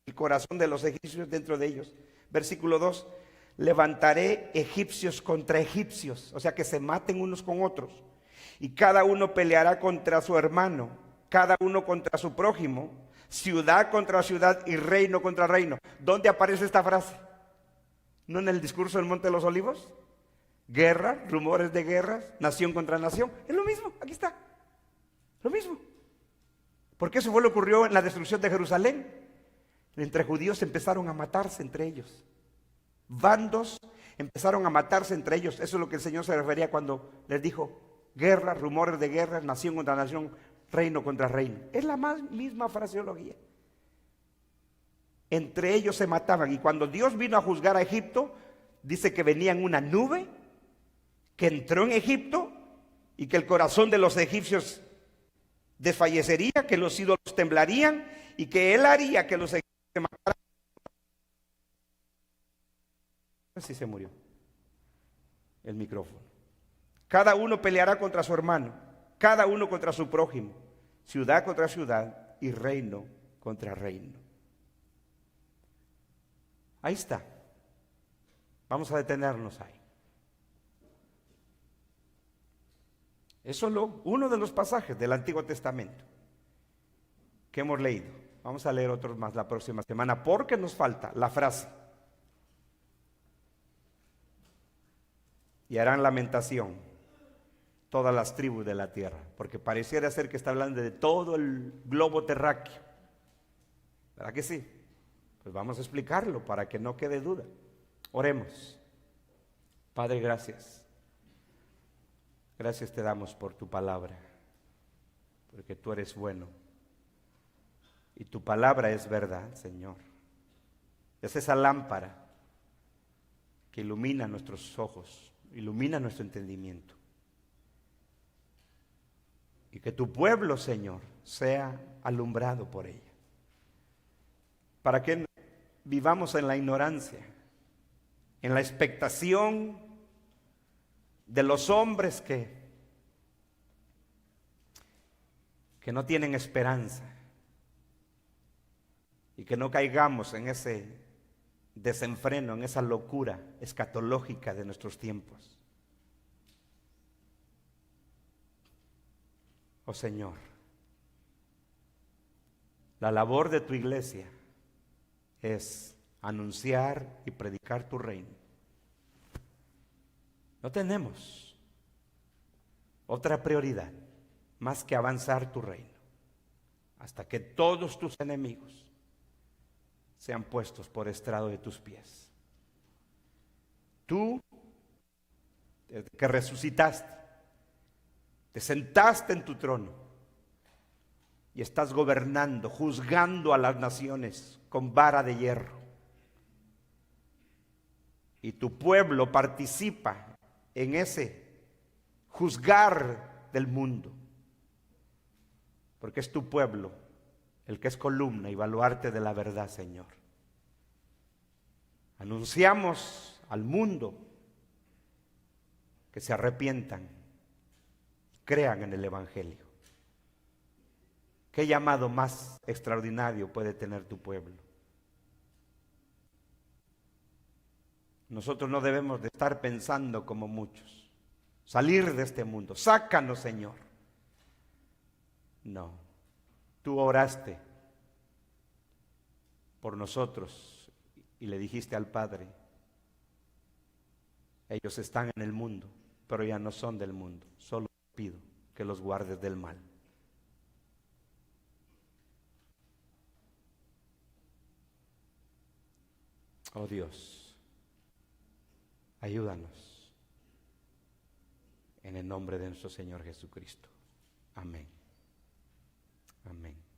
el corazón de los egipcios dentro de ellos. Versículo 2, levantaré egipcios contra egipcios, o sea que se maten unos con otros, y cada uno peleará contra su hermano, cada uno contra su prójimo, ciudad contra ciudad y reino contra reino. ¿Dónde aparece esta frase? ¿No en el discurso del Monte de los Olivos? Guerra, rumores de guerras, nación contra nación. Es lo mismo, aquí está. Lo mismo. Porque eso fue lo que ocurrió en la destrucción de Jerusalén. Entre judíos empezaron a matarse entre ellos. Bandos empezaron a matarse entre ellos. Eso es lo que el Señor se refería cuando les dijo guerra, rumores de guerra, nación contra nación, reino contra reino. Es la misma fraseología. Entre ellos se mataban. Y cuando Dios vino a juzgar a Egipto, dice que venía en una nube, que entró en Egipto y que el corazón de los egipcios desfallecería, que los ídolos temblarían y que él haría que los egipcios se mataran. Así se murió el micrófono. Cada uno peleará contra su hermano, cada uno contra su prójimo, ciudad contra ciudad y reino contra reino. Ahí está. Vamos a detenernos ahí. Es solo uno de los pasajes del Antiguo Testamento que hemos leído. Vamos a leer otros más la próxima semana porque nos falta la frase. Y harán lamentación todas las tribus de la tierra, porque pareciera ser que está hablando de todo el globo terráqueo. ¿Verdad que sí? Pues vamos a explicarlo para que no quede duda. Oremos. Padre, gracias. Gracias te damos por tu palabra, porque tú eres bueno y tu palabra es verdad, Señor. Es esa lámpara que ilumina nuestros ojos, ilumina nuestro entendimiento. Y que tu pueblo, Señor, sea alumbrado por ella. Para que vivamos en la ignorancia, en la expectación de los hombres que no tienen esperanza, y que no caigamos en ese desenfreno, en esa locura escatológica de nuestros tiempos. Oh Señor, la labor de tu iglesia es anunciar y predicar tu reino. No tenemos otra prioridad más que avanzar tu reino, hasta que todos tus enemigos sean puestos por estrado de tus pies. Tú, desde que resucitaste, te sentaste en tu trono y estás gobernando, juzgando a las naciones con vara de hierro. Y tu pueblo participa en ese juzgar del mundo, porque es tu pueblo el que es columna y baluarte de la verdad, Señor. Anunciamos al mundo que se arrepientan, crean en el Evangelio. ¿Qué llamado más extraordinario puede tener tu pueblo? Nosotros no debemos de estar pensando como muchos, salir de este mundo, sácanos, Señor. No, tú oraste por nosotros y le dijiste al Padre, ellos están en el mundo, pero ya no son del mundo, solo te pido que los guardes del mal. Oh Dios, ayúdanos en el nombre de nuestro Señor Jesucristo. Amén. Amén.